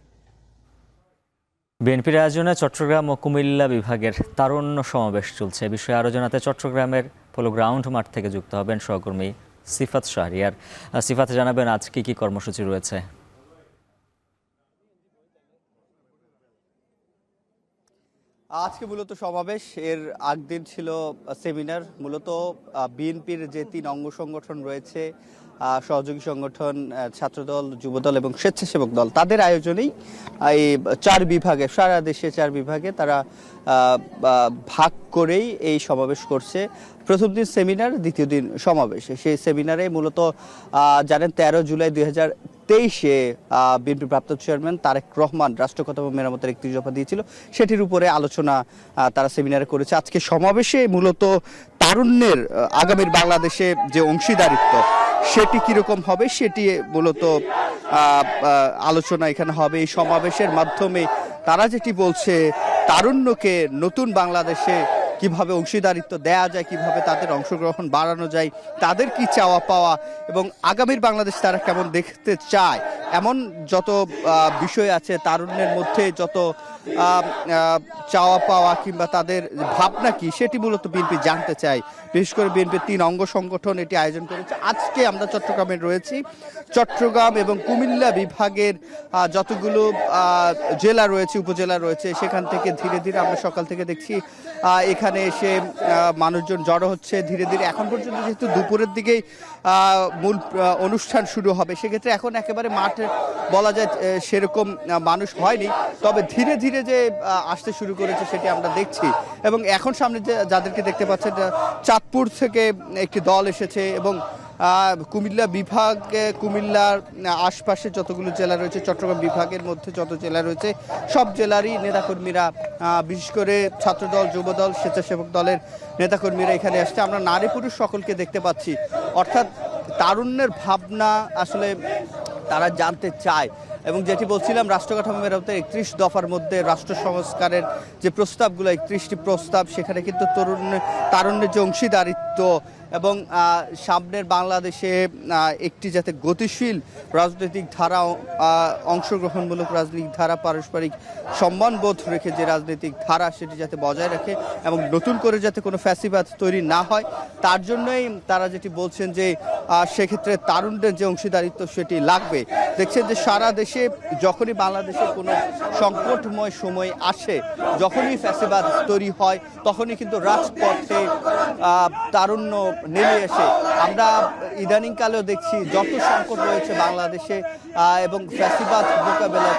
S2: বিএনপির আয়োজনে চট্টগ্রাম ও কুমিল্লা বিভাগের তারুণ্য সমাবেশ চলছে। বিষয়ে আরও জানাতে চট্টগ্রামের পোলো গ্রাউন্ড মাঠ থেকে যুক্ত হবেন সহকর্মী সিফাত শাহরিয়ার। সিফাত, জানাবেন আজ কি কর্মসূচি রয়েছে?
S23: আজকে মূলত সমাবেশ, এর আগদিন ছিল সেমিনার। মূলত বিএনপির যে 3 অঙ্গ সংগঠন রয়েছে, সহযোগী সংগঠন, ছাত্রদল, যুবদল এবং স্বেচ্ছাসেবক দল, তাদের আয়োজনেই এই 4 বিভাগে, সারা দেশে 4 বিভাগে তারা ভাগ করেই এই সমাবেশ করছে। প্রথম দিন সেমিনার, দ্বিতীয় দিন সমাবেশ। সেই সেমিনারে মূলত জানেন 13 জুলাই 2023-এ বিএনপি প্রাপ্ত চেয়ারম্যান তারেক রহমান রাষ্ট্র কাঠামো মেরামতের 31 দফা দিয়েছিল, সেটির উপরে আলোচনা তারা সেমিনারে করেছে। আজকে সমাবেশে মূলত তারুণ্যের আগামীর বাংলাদেশে যে অংশীদারিত্ব সেটি কিরকম হবে সেটি মূলত আলোচনা এখানে হবে। এই সমাবেশের মাধ্যমে তারা যেটি বলছে, তারুণ্যকে নতুন বাংলাদেশে কিভাবে অংশীদারিত্ব দেয়া যায়, কিভাবে তাদের অংশগ্রহণ বাড়ানো যায়, তাদের কি চাওয়া পাওয়া এবং আগামীর বাংলাদেশ তারা কেমন দেখতে চায়, এমন যত বিষয় আছে তারুণ্যের মধ্যে, যত চাওয়া পাওয়া কিংবা তাদের ভাবনা কি, সেটি মূলত বিএনপি জানতে চায়। বিশেষ করে বিএনপির 3 অঙ্গ সংগঠন এটি আয়োজন করেছে। আজকে আমরা চট্টগ্রামে রয়েছি। চট্টগ্রাম এবং কুমিল্লা বিভাগের যতগুলো জেলা রয়েছে, উপজেলা রয়েছে, সেখান থেকে ধীরে ধীরে আমরা সকাল থেকে দেখছি এখানে এসে মানুষজন জড়ো হচ্ছে ধীরে ধীরে। এখন পর্যন্ত যেহেতু দুপুরের দিকেই মূল অনুষ্ঠান শুরু হবে, সেক্ষেত্রে এখন একেবারে মাঠে বলা যায় সেরকম মানুষ হয়নি, তবে ধীরে ধীরে যে আসতে শুরু করেছে সেটি আমরা দেখছি। এবং এখন সামনে যে যাদেরকে দেখতে পাচ্ছেন, চাঁদপুর থেকে একটি দল এসেছে এবং কুমিল্লা বিভাগে, কুমিল্লার আশপাশে যতগুলো জেলা রয়েছে, চট্টগ্রাম বিভাগের মধ্যে যত জেলা রয়েছে, সব জেলারই নেতাকর্মীরা, বিশেষ করে ছাত্রদল, যুবদল, স্বেচ্ছাসেবক দলের নেতাকর্মীরা এখানে আসছে। আমরা নারী পুরুষ সকলকে দেখতে পাচ্ছি। অর্থাৎ তারুণ্যের ভাবনা আসলে তারা জানতে চায়। এবং যেটি বলছিলাম, রাষ্ট্র কাঠামো মেরামতের 31 দফার মধ্যে রাষ্ট্র সংস্কারের যে প্রস্তাবগুলো, 31টি প্রস্তাব, সেখানে কিন্তু তারুণ্যের যে অংশীদারিত্ব এবং সামনের বাংলাদেশে একটি যাতে গতিশীল রাজনৈতিক ধারা, অংশগ্রহণমূলক রাজনৈতিক ধারা, পারস্পরিক সম্মানবোধ রেখে যে রাজনৈতিক ধারা, সেটি যাতে বজায় রাখে এবং নতুন করে যাতে কোনো ফ্যাসিবাদ তৈরি না হয়, তার জন্যই তারা যেটি বলছেন যে সেক্ষেত্রে তারুণ্যের যে অংশীদারিত্ব সেটি লাগবে। দেখছেন যে সারা দেশে যখনই বাংলাদেশে কোনো সংকটময় সময় আসে, যখনই ফ্যাসিবাদ তৈরি হয়, তখনই কিন্তু রাজপথে তারুণ্য নেমে এসে। আমরা ইদানিংকালেও দেখছি যত সংকট রয়েছে বাংলাদেশে এবং ফ্যাসিবাদ মোকাবেলা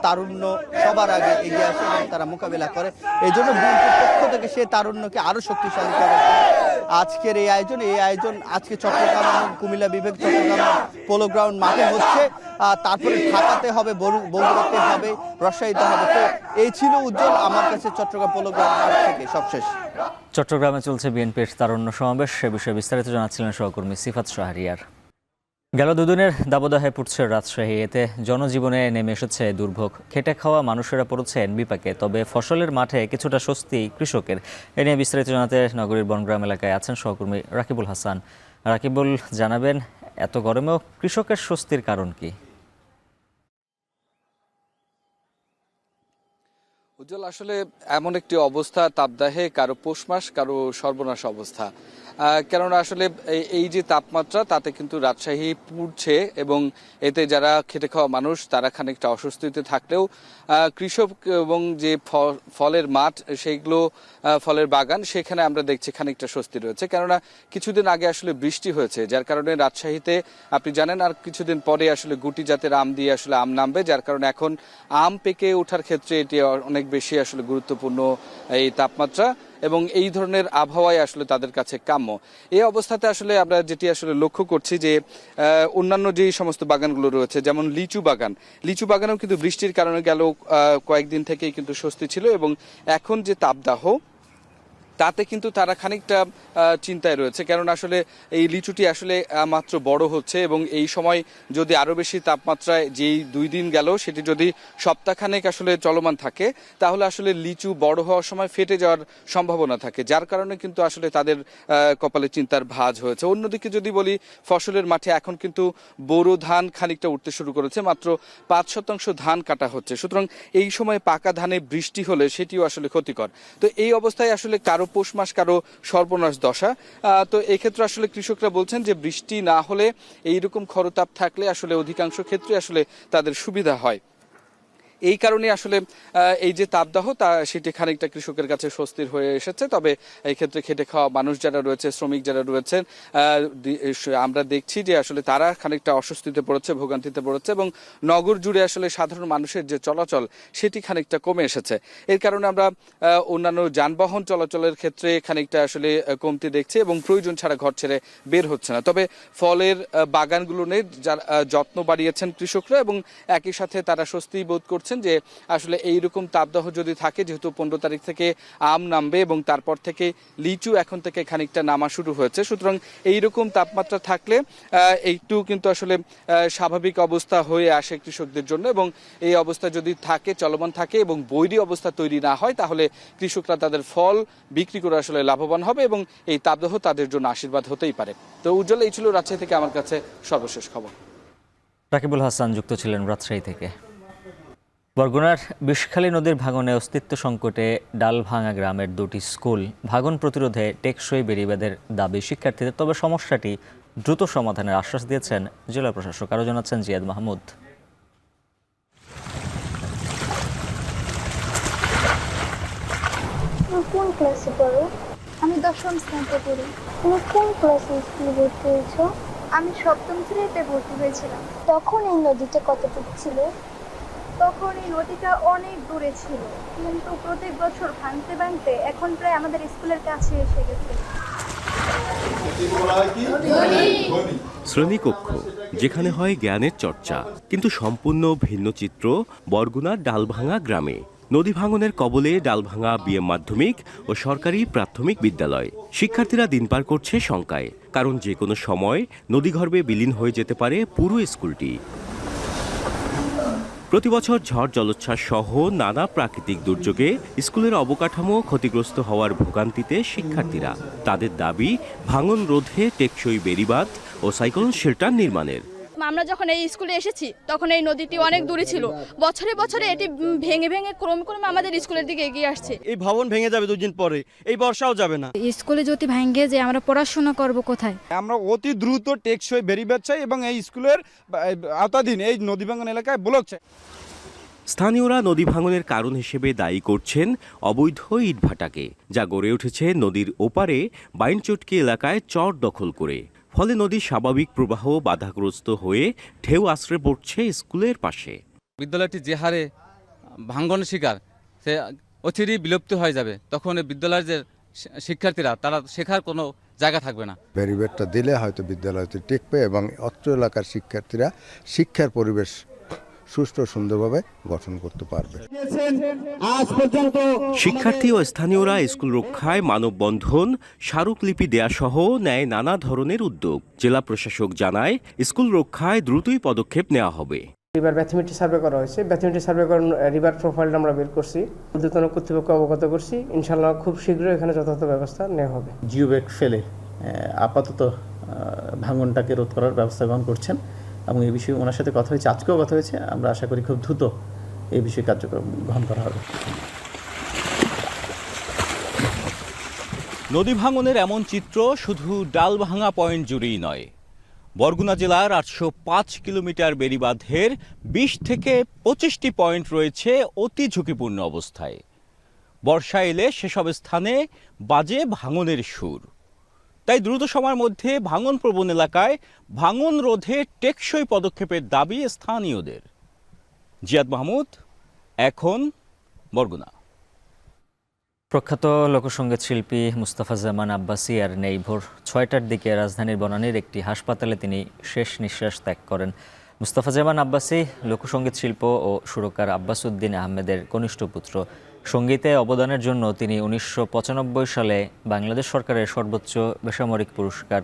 S23: তারুণ্য সবার আগে এগিয়ে আসে এবং তারা মোকাবেলা করে। এই জন্য বিএনপির পক্ষ থেকে সে তারুণ্যকে আরো শক্তিশালী করার আজকের এই আয়োজন আজকে চট্টগ্রাম এবং কুমিল্লা বিভাগ চট্টগ্রাম পোলো গ্রাউন্ড মাঠে হচ্ছে, তারপরে ঢাকাতে হবে, বগুড়াতে হবে, রাজশাহীতে হবে। তো এই ছিল উজ্জ্বল আমার কাছে চট্টগ্রাম পোলো গ্রাউন্ড মাঠ থেকে সবশেষ।
S2: চট্টগ্রামে চলছে বিএনপির তারুণ্য সমাবেশ, সে বিষয়ে বিস্তারিত জানাচ্ছিলেন সহকর্মী সিফাত শাহরিয়ার। গেল দুদিনের দাবদাহে পুড়ছে রাজশাহী, এতে জনজীবনে নেমে এসেছে দুর্ভোগ। খেটে খাওয়া মানুষেরা পড়েছেন বিপাকে, তবে ফসলের মাঠে কিছুটা স্বস্তি কৃষকের। এ নিয়ে বিস্তারিত জানাতে নগরীর বনগ্রাম এলাকায় আছেন সহকর্মী রাকিবুল হাসান। রাকিবুল, জানাবেন এত গরমেও কৃষকের স্বস্তির কারণ কি?
S1: উজ্জ্বল, আসলে এমন একটি অবস্থা, তাপদাহে কারো পৌষ মাস, কারো সর্বনাশ অবস্থা। কেননা আসলে এই যে তাপমাত্রা, তাতে কিন্তু রাজশাহী পুড়ছে এবং এতে যারা খেটে খাওয়া মানুষ তারা খানিকটা অস্বস্তিতে থাকলেও কৃষক এবং যে ফলের মাঠ, সেইগুলো ফলের বাগান, সেখানে আমরা দেখছি খানিকটা স্বস্তি রয়েছে। কেননা কিছুদিন আগে আসলে বৃষ্টি হয়েছে, যার কারণে রাজশাহীতে আপনি জানেন আর কিছুদিন পরে আসলে গুটি জাতের আম দিয়ে আসলে আম নামবে, যার কারণে এখন আম পেকে ওঠার ক্ষেত্রে এটি অনেক বেশি আসলে গুরুত্বপূর্ণ এই তাপমাত্রা এবং এই ধরনের আবহাওয়ায় আসলে তাদের কাছে কাম্য। এই অবস্থাতে আসলে আমরা যেটি আসলে লক্ষ্য করছি যে অন্যান্য যে সমস্ত বাগানগুলো রয়েছে, যেমন লিচু বাগানেও কিন্তু বৃষ্টির কারণে গেল কয়েকদিন থেকেই কিন্তু স্বস্তি ছিল এবং এখন যে তাপদাহ, তাতে কিন্তু তারা খানিকটা চিন্তায় রয়েছে। কারণ আসলে এই লিচুটি আসলে মাত্র বড় হচ্ছে এবং এই সময় যদি আরও বেশি তাপমাত্রায় যেই 2 দিন গেল সেটি যদি সপ্তাহখানেক আসলে চলমান থাকে, তাহলে আসলে লিচু বড় হওয়ার সময় ফেটে যাওয়ার সম্ভাবনা থাকে, যার কারণে কিন্তু আসলে তাদের কপালে চিন্তার ভাঁজ হয়েছে। অন্যদিকে যদি বলি, ফসলের মাঠে এখন কিন্তু বোরো ধান খানিকটা উঠতে শুরু করেছে, মাত্র 5% ধান কাটা হচ্ছে। সুতরাং এই সময় পাকা ধানে বৃষ্টি হলে সেটিও আসলে ক্ষতিকর। তো এই অবস্থায় আসলে কারো পৌষ মাস, কারো সর্বনাশ দশা। তো এক্ষেত্রে আসলে কৃষকরা বলছেন যে বৃষ্টি না হলে, এইরকম খরতাপ থাকলে আসলে অধিকাংশ ক্ষেত্রে আসলে তাদের সুবিধা হয়। এই কারণে আসলে এই যে তাপদাহ, সেটি খানিকটা কৃষকের কাছে স্বস্তির হয়ে এসেছে। তবে এই ক্ষেত্রে খেটে খাওয়া মানুষ যারা রয়েছে, শ্রমিক যারা রয়েছেন, আমরা দেখছি যে আসলে তারা খানিকটা অস্বস্তিতে পড়েছে, ভোগান্তিতে পড়েছে এবং নগর জুড়ে আসলে সাধারণ মানুষের যে চলাচল, সেটি খানিকটা কমে এসেছে। এর কারণে আমরা অন্যান্য যানবাহন চলাচলের ক্ষেত্রে খানিকটা আসলে কমতি দেখছি এবং প্রয়োজন ছাড়া ঘর ছেড়ে বের হচ্ছে না। তবে ফলের বাগানগুলো নিয়ে যারা যত্ন বাড়িয়েছেন কৃষকরা এবং একই সাথে তারা স্বস্তি বোধ করছে যে আসলে এইরকম তাপদাহ যদি থাকে, যেহেতু 15 তারিখ থেকে আম নামবে এবং তারপর থেকে লিচু এখন থেকে খানিকটা নামা শুরু হয়েছে, সুতরাং এইরকম তাপমাত্রা থাকলে একটু কিন্তু আসলে স্বাভাবিক অবস্থা হয়ে আসে কৃষকদের জন্য এবং এই অবস্থা যদি থাকে, চলমান থাকে এবং বৈরী অবস্থা তৈরি না হয়, তাহলে কৃষকরা তাদের ফল বিক্রি করে আসলে লাভবান হবে এবং এই তাপদাহ তাদের জন্য আশীর্বাদ হতেই পারে। তো উজ্জ্বল, এই ছিল রাজশাহী থেকে আমার কাছে সর্বশেষ খবর।
S2: রাকিবুল হাসান যুক্ত ছিলেন রাজশাহী থেকে। বরগুনার বিষখালী নদীর ভাঙনে অস্তিত্ব সংকটে ডালভাঙা গ্রামের 2টি স্কুল। ভাঙন প্রতিরোধে টেকসই বেড়িবাঁধের দাবি শিক্ষার্থীদের, তবে সমস্যাটি দ্রুত সমাধানের আশ্বাস দিয়েছেন জেলা প্রশাসক। আরও জানাচ্ছেন জিয়াদ মাহমুদ।
S5: কোন ক্লাসে পড়ো? আমি 10ম শ্রেণীতে পড়ি। তুমি কোন ক্লাসে স্কুলে ভর্তি হয়েছো? আমি 7ম শ্রেণীতে ভর্তি হয়েছিলাম। তখন এই নদীটা কতটুকু ছিল? তখন এই নদীটা অনেক দূরে ছিল, কিন্তু প্রত্যেক বছর ভাঙতে ভাঙতে এখন প্রায় আমাদের স্কুলের কাছে এসে গেছে।
S7: শ্রেণীকক্ষ, যেখানে হয় জ্ঞানের চর্চা, কিন্তু সম্পূর্ণ ভিন্ন চিত্র বরগুনার ডালভাঙা গ্রামে। নদী ভাঙনের কবলে ডালভাঙা বিএম মাধ্যমিক ও সরকারি প্রাথমিক বিদ্যালয়। শিক্ষার্থীরা দিন পার করছে শঙ্কায়, কারণ যে কোনো সময় নদীগর্ভে বিলীন হয়ে যেতে পারে পুরো স্কুলটি। প্রতিবছর ঝড় জলোচ্ছ্বাস সহ নানা প্রাকৃতিক দুর্যোগে স্কুলের অবকাঠামো ক্ষতিগ্রস্ত হওয়ার ভোগান্তিতে শিক্ষার্থীরা। তাদের দাবি ভাঙন রোধে টেকসই বেড়িবাঁধ ও সাইক্লোন শেল্টার নির্মাণের।
S24: আমরা যখন এই স্কুলে এসেছি তখন এই নদীটি অনেক দূরে ছিল, বছরে বছরে এটি ভেঙে ভেঙে ক্রমে ক্রমে আমাদের স্কুলের দিকে এগিয়ে আসছে।
S25: এই ভবন ভেঙে যাবে 2 দিন পরে, এই বর্ষাও যাবে না।
S26: স্কুলে যদি ভেঙে যে আমরা পড়াশোনা করব কোথায়?
S25: আমরা অতি দ্রুত টেকসই বেড়িবাঁধ চাই এবং এই স্কুলের আওতাধীন এই নদী ভাঙন এলাকায় ব্লক চাই।
S7: স্থানীয়রা নদী ভাঙনের কারণ হিসেবে দায়ী করছেন অবৈধ ইটভাটাকে, যা গড়ে উঠেছে নদীর ওপারে বাইনচটকি এলাকায় চর দখল করে। ফলে নদীর স্বাভাবিক প্রবাহ বাধাগ্রস্ত হয়ে ঢেউ আশ্রে পড়ছে স্কুলের পাশে।
S27: বিদ্যালয়টি যে হারে ভাঙনের শিকার, সে অচিরেই বিলুপ্ত হয়ে যাবে। তখন বিদ্যালয়ের যে শিক্ষার্থীরা, তারা শেখার কোনো জায়গা থাকবে না।
S3: ব্যারিকেডটা দিলে হয়তো বিদ্যালয়তে টিকবে এবং অত্র এলাকার শিক্ষার্থীরা শিক্ষার পরিবেশ সুষ্ঠু সুন্দরভাবে গঠন করতে পারবে।
S7: শিক্ষার্থী ও স্থানীয়রা স্কুল রক্ষায় মানববন্ধন, স্মারকলিপি দেয়া সহ নেয় নানা ধরনের উদ্যোগ। জেলা প্রশাসক জানায়, স্কুল রক্ষায় দ্রুতই পদক্ষেপ নেওয়া হবে।
S6: রিভার ব্যাথমেট্রি সার্ভে করা হয়েছে, ব্যাথমেট্রি সার্ভে করার রিভার প্রোফাইলটা আমরা বের করছি, ঊর্ধ্বতন কর্তৃপক্ষ অবগত করছি। ইনশাআল্লাহ খুব শীঘ্রই এখানে যথাযথ ব্যবস্থা নেওয়া হবে।
S8: জিওব্যাগ ফেলে আপাতত ভাঙনটাকে রোধ করার ব্যবস্থা গ্রহণ করছেন এবং এই বিষয়ে ওনার সাথে কথা হয়েছে, আজকেও কথা হয়েছে। আমরা আশা করি খুব দ্রুত এই বিষয়ে কার্যক্রম গ্রহণ করা হবে।
S7: নদী ভাঙনের এমন চিত্র শুধু ডালভাঙা পয়েন্ট জুড়েই নয়। বরগুনা জেলার 805 কিলোমিটার বেড়িবাঁধের 20 থেকে 25টি পয়েন্ট রয়েছে অতি ঝুঁকিপূর্ণ অবস্থায়। বর্ষা এলে সেসব স্থানে বাজে ভাঙনের সুর। তাই দ্রুত সময়ের মধ্যে ভাঙন প্রবণ এলাকায় ভাঙন রোধে টেকসই পদক্ষেপের দাবি স্থানীয়দের। জিয়াদ মাহমুদ, এখন বরগুনা।
S2: প্রখ্যাত লোকসঙ্গীত শিল্পী মুস্তাফা জামান আব্বাসী আর নেই। ভোর 6টার দিকে রাজধানীর বনানীর একটি হাসপাতালে তিনি শেষ নিঃশ্বাস ত্যাগ করেন। মুস্তাফা জামান আব্বাসী লোকসঙ্গীত শিল্প ও সুরকার আব্বাস উদ্দিন আহমেদের কনিষ্ঠ পুত্র। সঙ্গীতে অবদানের জন্য তিনি 1995 সালে বাংলাদেশ সরকারের সর্বোচ্চ বেসামরিক পুরস্কার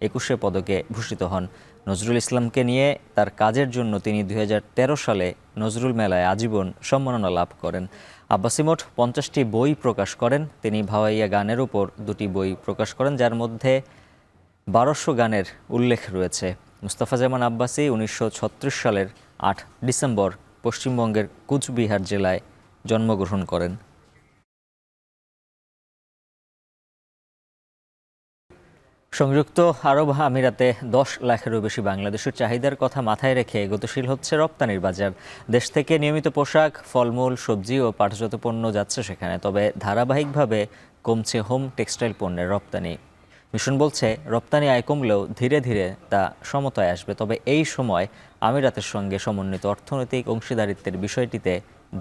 S2: 21 পদকে ভূষিত হন। নজরুল ইসলামকে নিয়ে তার কাজের জন্য তিনি 2013 সালে নজরুল মেলায় আজীবন সম্মাননা লাভ করেন। আব্বাসী মোট 50টি বই প্রকাশ করেন। তিনি ভাওয়াইয়া গানের উপর 2টি বই প্রকাশ করেন, যার মধ্যে 1200 গানের উল্লেখ রয়েছে। মুস্তাফা জামান আব্বাসী 1936 সালের 8 ডিসেম্বর পশ্চিমবঙ্গের কুচবিহার জেলায় জন্মগ্রহণ করেন। সংযুক্ত আরব আমিরাতে 10 লাখেরও বেশি বাংলাদেশের চাহিদার কথা মাথায় রেখে গতিশীল হচ্ছে রপ্তানির বাজার। দেশ থেকে নিয়মিত পোশাক, ফলমূল, সবজি ও পাটজাত পণ্য যাচ্ছে সেখানে। তবে ধারাবাহিকভাবে কমছে হোম টেক্সটাইল পণ্যের রপ্তানি। মিশন বলছে, রপ্তানি আয় কমলেও ধীরে ধীরে তা সমতায় আসবে। তবে এই সময় আমিরাতের সঙ্গে সমন্বিত অর্থনৈতিক অংশীদারিত্বের বিষয়টিতে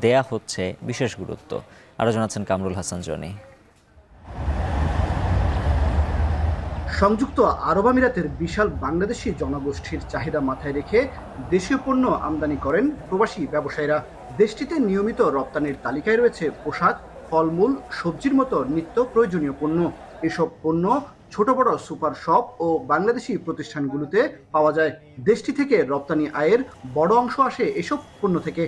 S2: দেয়া হচ্ছে বিশেষ গুরুত্ব। আরও জানাচ্ছেন কামরুল হাসান জনি।
S9: সংযুক্ত আরব আমিরাতের বিশাল বাংলাদেশি জনগোষ্ঠীর চাহিদা মাথায় রেখে দেশীয় পণ্য আমদানি করেন প্রবাসী ব্যবসায়ীরা। দেশটিতে নিয়মিত রপ্তানির তালিকায় রয়েছে পোশাক, ফলমূল, সবজির মতো নিত্য প্রয়োজনীয় পণ্য। এসব পণ্য ছোট বড় সুপার শপ ও বাংলাদেশি প্রতিষ্ঠানগুলোতে পাওয়া যায়। দেশটি থেকে রপ্তানি আয়ের বড় অংশ আসে এসব পণ্য থেকে।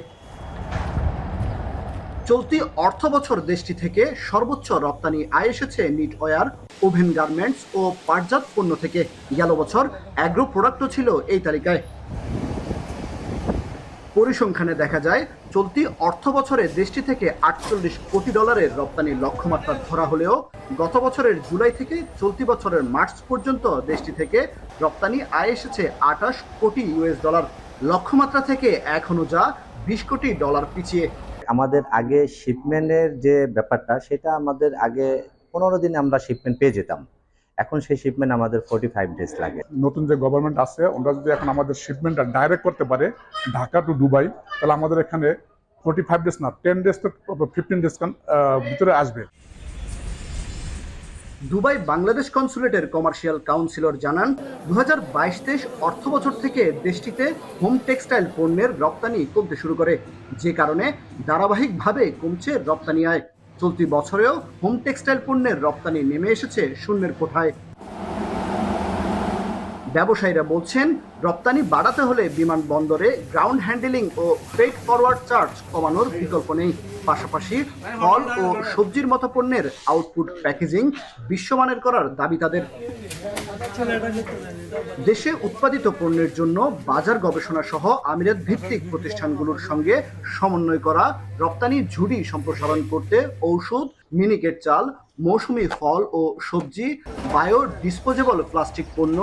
S9: চলতি অর্থ বছর দেশটি থেকে সর্বোচ্চ রপ্তানি আয় এসেছে নিটওয়্যার, ওভেন গার্মেন্টস ও পাটজাত পণ্য থেকে। গেল বছর অ্যাগ্রো প্রোডাক্টও ছিল এই তালিকায়। পরিসংখ্যানে দেখা যায়, চলতি অর্থ বছরে দেশটি থেকে $48 কোটি রপ্তানির লক্ষ্যমাত্রা ধরা হলেও গত বছরের জুলাই থেকে চলতি বছরের মার্চ পর্যন্ত দেশটি থেকে রপ্তানি আয় এসেছে $28 কোটি। লক্ষ্যমাত্রা থেকে এখনো যা $20 কোটি পিছিয়ে।
S11: আমাদের আগে শিপমেন্টের যে ব্যাপারটা, সেটা আমাদের আগে 15 দিনে আমরা শিপমেন্ট পেয়ে যেতাম। এখন সেই শিপমেন্ট আমাদের 45 ডেজ লাগে।
S13: নতুন যে গভর্নমেন্ট আছে, ওরা যদি এখন আমাদের শিপমেন্টটা ডাইরেক্ট করতে পারে ঢাকা টু দুবাই, তাহলে আমাদের এখানে 45 ডেজ না 10 ডেজ তো 15 ডেজ ভিতরে আসবে।
S9: দুবাই বাংলাদেশ কনসুলেটের কমার্শিয়াল কাউন্সিলর জানান, 2022-23 অর্থ বছর থেকে দেশটিতে হোম টেক্সটাইল পণ্যের রপ্তানি কমতে শুরু করে, যে কারণে ধারাবাহিকভাবে কমছে রপ্তানি আয়। চলতি বছরেও হোম টেক্সটাইল পণ্যের রপ্তানি নেমে এসেছে শূন্যের কোঠায়। ব্যবসায়ীরা বলছেন, রপ্তানি বাড়াতে হলে বিমানবন্দরে গ্রাউন্ড হ্যান্ডেলিং ও ফ্রেট ফরওয়ার্ড চার্জ কমানোর বিকল্প নেই। পাশাপাশি ফল ও সবজির মতো পণ্যের আউটপুট প্যাকেজিং বিশ্বমানের করার দাবি তাদের। দেশে উৎপাদিত পণ্যের জন্য বাজার গবেষণা সহ আমিরাত ভিত্তিক প্রতিষ্ঠানগুলোর সঙ্গে সমন্বয় করা, রপ্তানি ঝুড়ি সম্প্রসারণ করতে ঔষধ, মিনিকেট চাল, মৌসুমি ফল ও সবজি, বায়ো ডিসপোজেবল প্লাস্টিক পণ্য,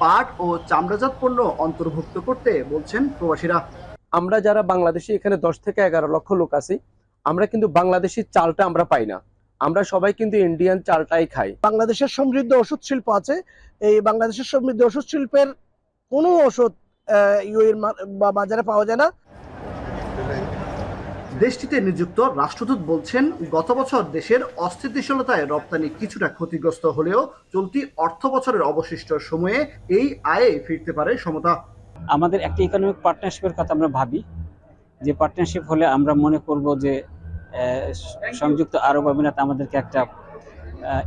S9: পাট ও চামড়াজাত পণ্য অন্তর্ভুক্ত করতে বলছেন প্রবাসীরা।
S14: আমরা যারা বাংলাদেশে এখানে 10 থেকে 11 লক্ষ লোক আছি, আমরা কিন্তু বাংলাদেশি চালটা আমরা পাই না। আমরা সবাই কিন্তু ইন্ডিয়ান চালটাই খাই।
S28: বাংলাদেশের সমৃদ্ধ ওষুধ শিল্প আছে। এই বাংলাদেশের সমৃদ্ধ ওষুধ শিল্পের কোনো ওষুধ ইউএর বাজারে পাওয়া যায় না।
S9: দেশটিতে নিযুক্ত রাষ্ট্রদূত বলছেন, গত বছর দেশের অস্থিতিশীলতায় রপ্তানি কিছুটা ক্ষতিগ্রস্ত হলেও চলতি অর্থ বছরের অবশিষ্ট সময়ে এই আয়ে ফিরতে পারে সমতা।
S4: আমাদের একটা ইকোনমিক পার্টনারশিপের কথা আমরা ভাবি, যে পার্টনারশিপ হলে আমরা মনে করব যে সংযুক্ত আরব আমিরাত আমাদেরকে একটা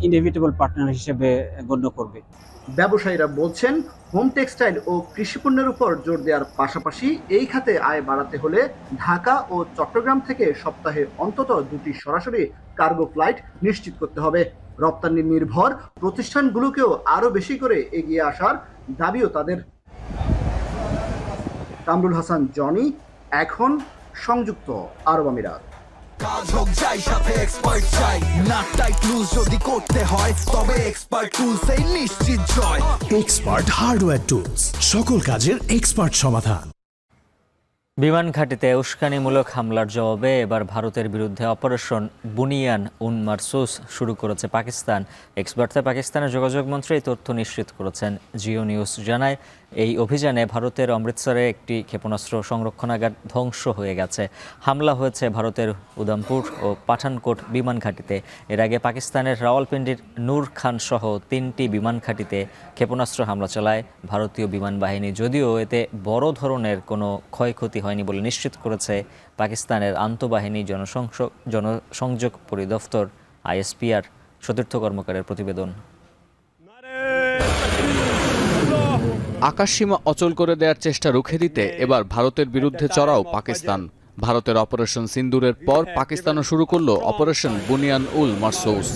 S4: ইনএভিটেবল পার্টনার হিসেবে গণ্য করবে।
S9: ব্যবসায়ীরা বলছেন, হোম টেক্সটাইল ও কৃষিপণ্যের উপর জোর দেওয়ার পাশাপাশি এই খাতে আয় বাড়াতে হলে ঢাকা ও চট্টগ্রাম থেকে সপ্তাহে অন্তত 2টি সরাসরি কার্গো ফ্লাইট নিশ্চিত করতে হবে। রপ্তানি নির্ভর প্রতিষ্ঠানগুলোকেও আরও বেশি করে এগিয়ে আসার দাবিও তাদের। কামরুল হাসান জনি, এখন, সংযুক্ত আরব আমিরাত।
S10: কাজ হোক যাই সাথে এক্সপার্ট চাই, না টাইট লুজ যদি করতে হয় তবে এক্সপার্ট টুলসেই নিশ্চিত জয়।
S12: এক্সপার্ট হার্ডওয়্যার টুলস, সকল কাজের এক্সপার্ট সমাধান।
S2: বিমান ঘাঁটিতে উস্কানিমূলক হামলার জবাবে এবার ভারতের বিরুদ্ধে অপারেশন বুনিয়ান উন মারসুস শুরু করেছে পাকিস্তান। এক্সবার্তায় পাকিস্তানের যোগাযোগ মন্ত্রী এই তথ্য নিশ্চিত করেছেন। জিও নিউজ জানায়, এই অভিযানে ভারতের অমৃতসরে একটি ক্ষেপণাস্ত্র সংরক্ষণাগার ধ্বংস হয়ে গেছে। হামলা হয়েছে ভারতের উধামপুর ও পাঠানকোট বিমান ঘাঁটিতে। এর আগে পাকিস্তানের রাওয়ালপিন্ডির নূর খান সহ 3টি বিমান ঘাঁটিতে ক্ষেপণাস্ত্র হামলা চালায় ভারতীয় বিমান বাহিনী। যদিও এতে বড় ধরনের কোনো ক্ষয়ক্ষতি হয়নি বলে নিশ্চিত করেছে পাকিস্তানের আন্তঃবাহিনী জনসংযোগ পরিদপ্তর ISPR সতীর্থ কর্মকারের প্রতিবেদন।
S16: আকাশসীমা অচল করে দেওয়ার চেষ্টা রুখে দিতে এবার ভারতের বিরুদ্ধে চড়াও পাকিস্তান। ভারতের অপারেশন সিন্দুরের পর পাকিস্তানও শুরু করলো অপারেশন বুনিয়ান উল মারসুস।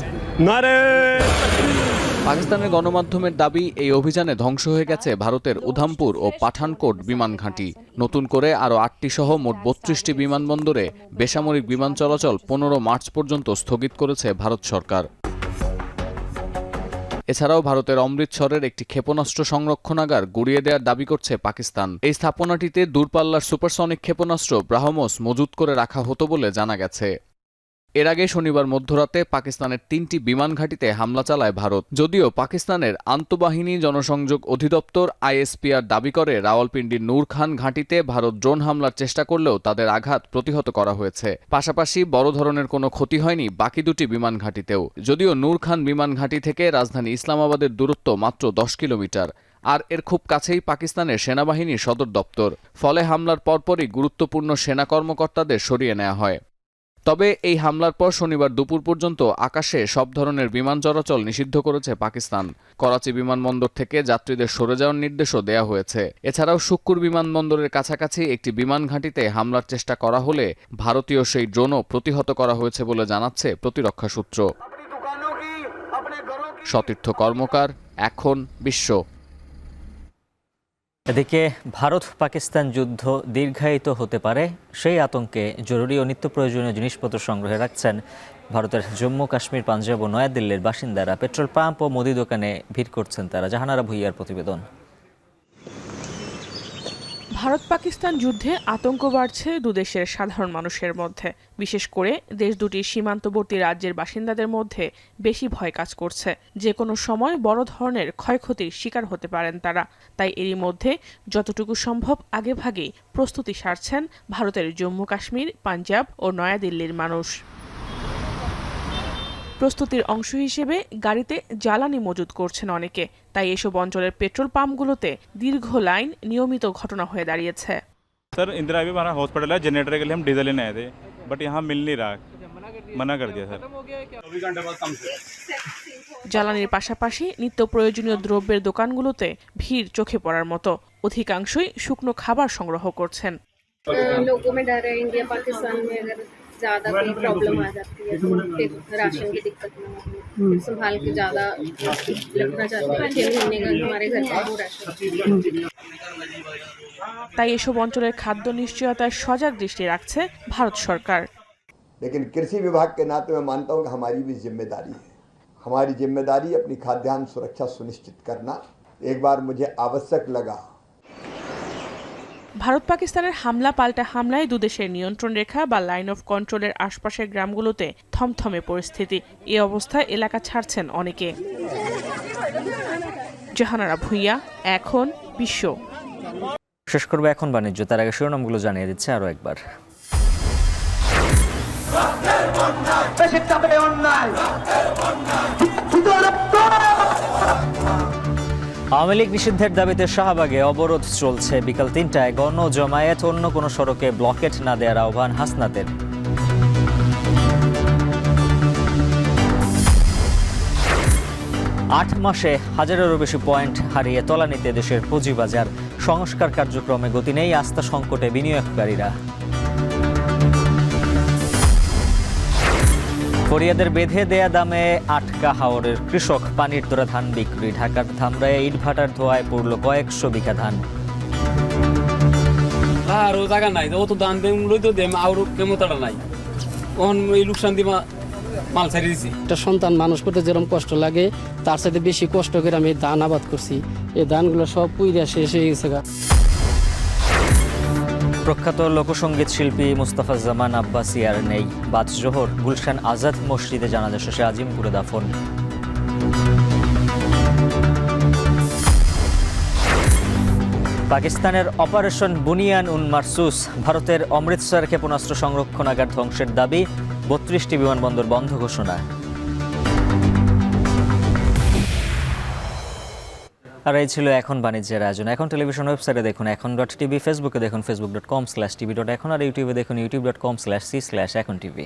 S16: পাকিস্তানের গণমাধ্যমের দাবি, এই অভিযানে ধ্বংস হয়ে গেছে ভারতের উধামপুর ও পাঠানকোট বিমান ঘাঁটি। নতুন করে আরও 8টি সহ মোট 32টি বিমানবন্দরে বেসামরিক বিমান চলাচল 15 মার্চ পর্যন্ত স্থগিত করেছে ভারত সরকার। এছাড়াও ভারতের অমৃতসরের একটি ক্ষেপণাস্ত্র সংরক্ষণাগার গুড়িয়ে দেওয়ার দাবি করছে পাকিস্তান। এই স্থাপনাটিতে দূরপাল্লার সুপারসনিক ক্ষেপণাস্ত্র ব্রাহ্মস মজুত করে রাখা হতো বলে জানা গেছে। এর আগে শনিবার মধ্যরাতে পাকিস্তানের 3টি বিমান ঘাঁটিতে হামলা চালায় ভারত। যদিও পাকিস্তানের আন্তঃবাহিনী জনসংযোগ অধিদপ্তর ISPR দাবি করে, রাওয়ালপিন্ডির নূর খান ঘাঁটিতে ভারত ড্রোন হামলার চেষ্টা করলেও তাদের আঘাত প্রতিহত করা হয়েছে। পাশাপাশি বড় ধরনের কোনো ক্ষতি হয়নি বাকি 2টি বিমান ঘাঁটিতেও। যদিও নূর খান বিমান ঘাঁটি থেকে রাজধানী ইসলামাবাদের দূরত্ব মাত্র 10 কিলোমিটার, আর এর খুব কাছেই পাকিস্তানের সেনাবাহিনীর সদর দপ্তর। ফলে হামলার পরপরই গুরুত্বপূর্ণ সেনা কর্মকর্তাদের সরিয়ে নেওয়া হয়। তবে এই হামলার পর শনিবার দুপুর পর্যন্ত আকাশে সব ধরনের বিমান চলাচল নিষিদ্ধ করেছে পাকিস্তান। করাচি বিমানবন্দর থেকে যাত্রীদের সরে যাওয়ার নির্দেশও দেওয়া হয়েছে। এছাড়াও শুক্কুর বিমানবন্দরের কাছাকাছি একটি বিমান ঘাঁটিতে হামলার চেষ্টা করা হলে ভারতীয় সেই ড্রোনও প্রতিহত করা হয়েছে বলে জানাচ্ছে প্রতিরক্ষা সূত্র। সতীর্থ কর্মকার, এখন, বিশ্ব।
S2: এদিকে ভারত পাকিস্তান যুদ্ধ দীর্ঘায়িত হতে পারে সেই আতঙ্কে জরুরি ও নিত্য প্রয়োজনীয় জিনিসপত্র সংগ্রহে রাখছেন ভারতের জম্মু কাশ্মীর, পাঞ্জাব ও নয়াদিল্লির বাসিন্দারা। পেট্রোল পাম্প ও মুদি দোকানে ভিড় করছেন তারা। জাহানারা ভুইয়ার প্রতিবেদন।
S17: ভারত পাকিস্তান যুদ্ধে আতঙ্ক বাড়ছে দুদেশের সাধারণ মানুষের মধ্যে। বিশেষ করে দেশ দুটির সীমান্তবর্তী রাজ্যের বাসিন্দাদের মধ্যে বেশি ভয় কাজ করছে। যে কোনো সময় বড় ধরনের ক্ষয়ক্ষতির শিকার হতে পারেন তারা। তাই এরই মধ্যে যতটুকু সম্ভব আগেভাগেই প্রস্তুতি সারছেন ভারতের জম্মু কাশ্মীর, পাঞ্জাব ও নয়াদিল্লির মানুষ। প্রস্তুতির অংশ হিসেবে গাড়িতে জ্বালানি মজুত করছেন অনেকে। তাই এসব অঞ্চলের পেট্রোল পাম্পগুলোতে দীর্ঘ লাইন নিয়মিত ঘটনা হয়ে দাঁড়িয়েছে।
S18: सर इंदिरा अभी हमारा हॉस्पिटल है, जनरेटर के लिए हम डीजल लेने आए थे, बट यहाँ मिल नहीं रहा, मना कर दिया सर।
S17: জ্বালানির পাশাপাশি নিত্য প্রয়োজনীয় দ্রব্যের দোকানগুলোতে ভিড় চোখে পড়ার মতো। অধিকাংশই শুকনো খাবার সংগ্রহ করছেন।
S19: लोगों में डर है, इंडिया पाकिस्तान में अगर ज़्यादा कोई प्रॉब्लम आ जाती है तो फिर राशन की दिक्कत ना हो, संभाल के ज़्यादा रखना चाहते हैं। 6 महीने का हमारे घर का वो राशन।
S17: তাই এসব অঞ্চলের খাদ্য নিশ্চয়তার সজাগ দৃষ্টি রাখছে ভারত সরকার।
S20: लेकिन कृषि विभाग के नाते मैं मानता हूँ कि हमारी भी जिम्मेदारी है। हमारी जिम्मेदारी अपनी खाद्यान्न सुरक्षा सुनिश्चित करना। एक बार मुझे आवश्यक लगा।
S17: ভারত পাকিস্তানের হামলা পাল্টা হামলায় দুদেশের নিয়ন্ত্রণ রেখা বা লাইন অফ কন্ট্রোলের আশপাশের গ্রামগুলোতে থমথমে পরিস্থিতি। এই অবস্থায় এলাকা ছাড়ছেন অনেকে। জাহানারা ভুইয়া, এখন, বিশ্ব।
S2: শেষ করবো এখন বাণিজ্য, তার আগে শিরোনামগুলো জানিয়ে দিচ্ছে আরও একবার। আওয়ামী লীগ নিষিদ্ধের দাবিতে শাহবাগে অবরোধ চলছে। বিকাল ৩টায় গণ জমায়েত, অন্য কোনো সড়কে ব্লকেট না দেওয়ার আহ্বান হাসনাতের। আট মাসে 1000-এরও বেশি পয়েন্ট হারিয়ে তলানিতে দেশের পুঁজিবাজার। সংস্কার কার্যক্রমে গতি নেই, আস্থা সংকটে বিনিয়োগকারীরা। ফরিয়াদের বেঁধে দেয়া দামে আটকা হাওরের কৃষক, পানির তোরা ধান বিক্রি। ঢাকার ধামরায় ইটভাটার ধোঁয়ায় পড়ল কয়েকশো বিঘা ধান।
S1: আরো জায়গা নাই, ও তো ধান দেম লইতো দেম আর কেমতাটা নাই, ওন এই লোকসান দিমা মাল ছাড়ি দিছি।
S5: একটা সন্তান মানুষ করতে যেরকম কষ্ট লাগে তার সাথে বেশি কষ্ট করে আমি ধান আবাদ করছি। এই ধানগুলো সব পুইরা শেষ হয়ে গেছে।
S2: প্রখ্যাত লোকসঙ্গীত শিল্পী মুস্তাফা জামান আব্বাসী আর নেই। বাদ জোহর গুলশান আজাদ মসজিদে জানাজা শেষে আজিমপুরে দাফন। পাকিস্তানের অপারেশন বুনিয়ান উন মারসুস। ভারতের অমৃতসর ক্ষেপণাস্ত্র সংরক্ষণাগার ধ্বংসের দাবি, 32টি বিমানবন্দর বন্ধ ঘোষণা। আর এই ছিল এখন বাণিজ্যের আয়োজন। এখন টেলিভিশন ওয়েবসাইটে দেখুন এখন.টিভি, ফেসবুকে দেখুন facebook.com/tv.এখন, আর ইউটিউবে দেখুন youtube.com/c/echontv।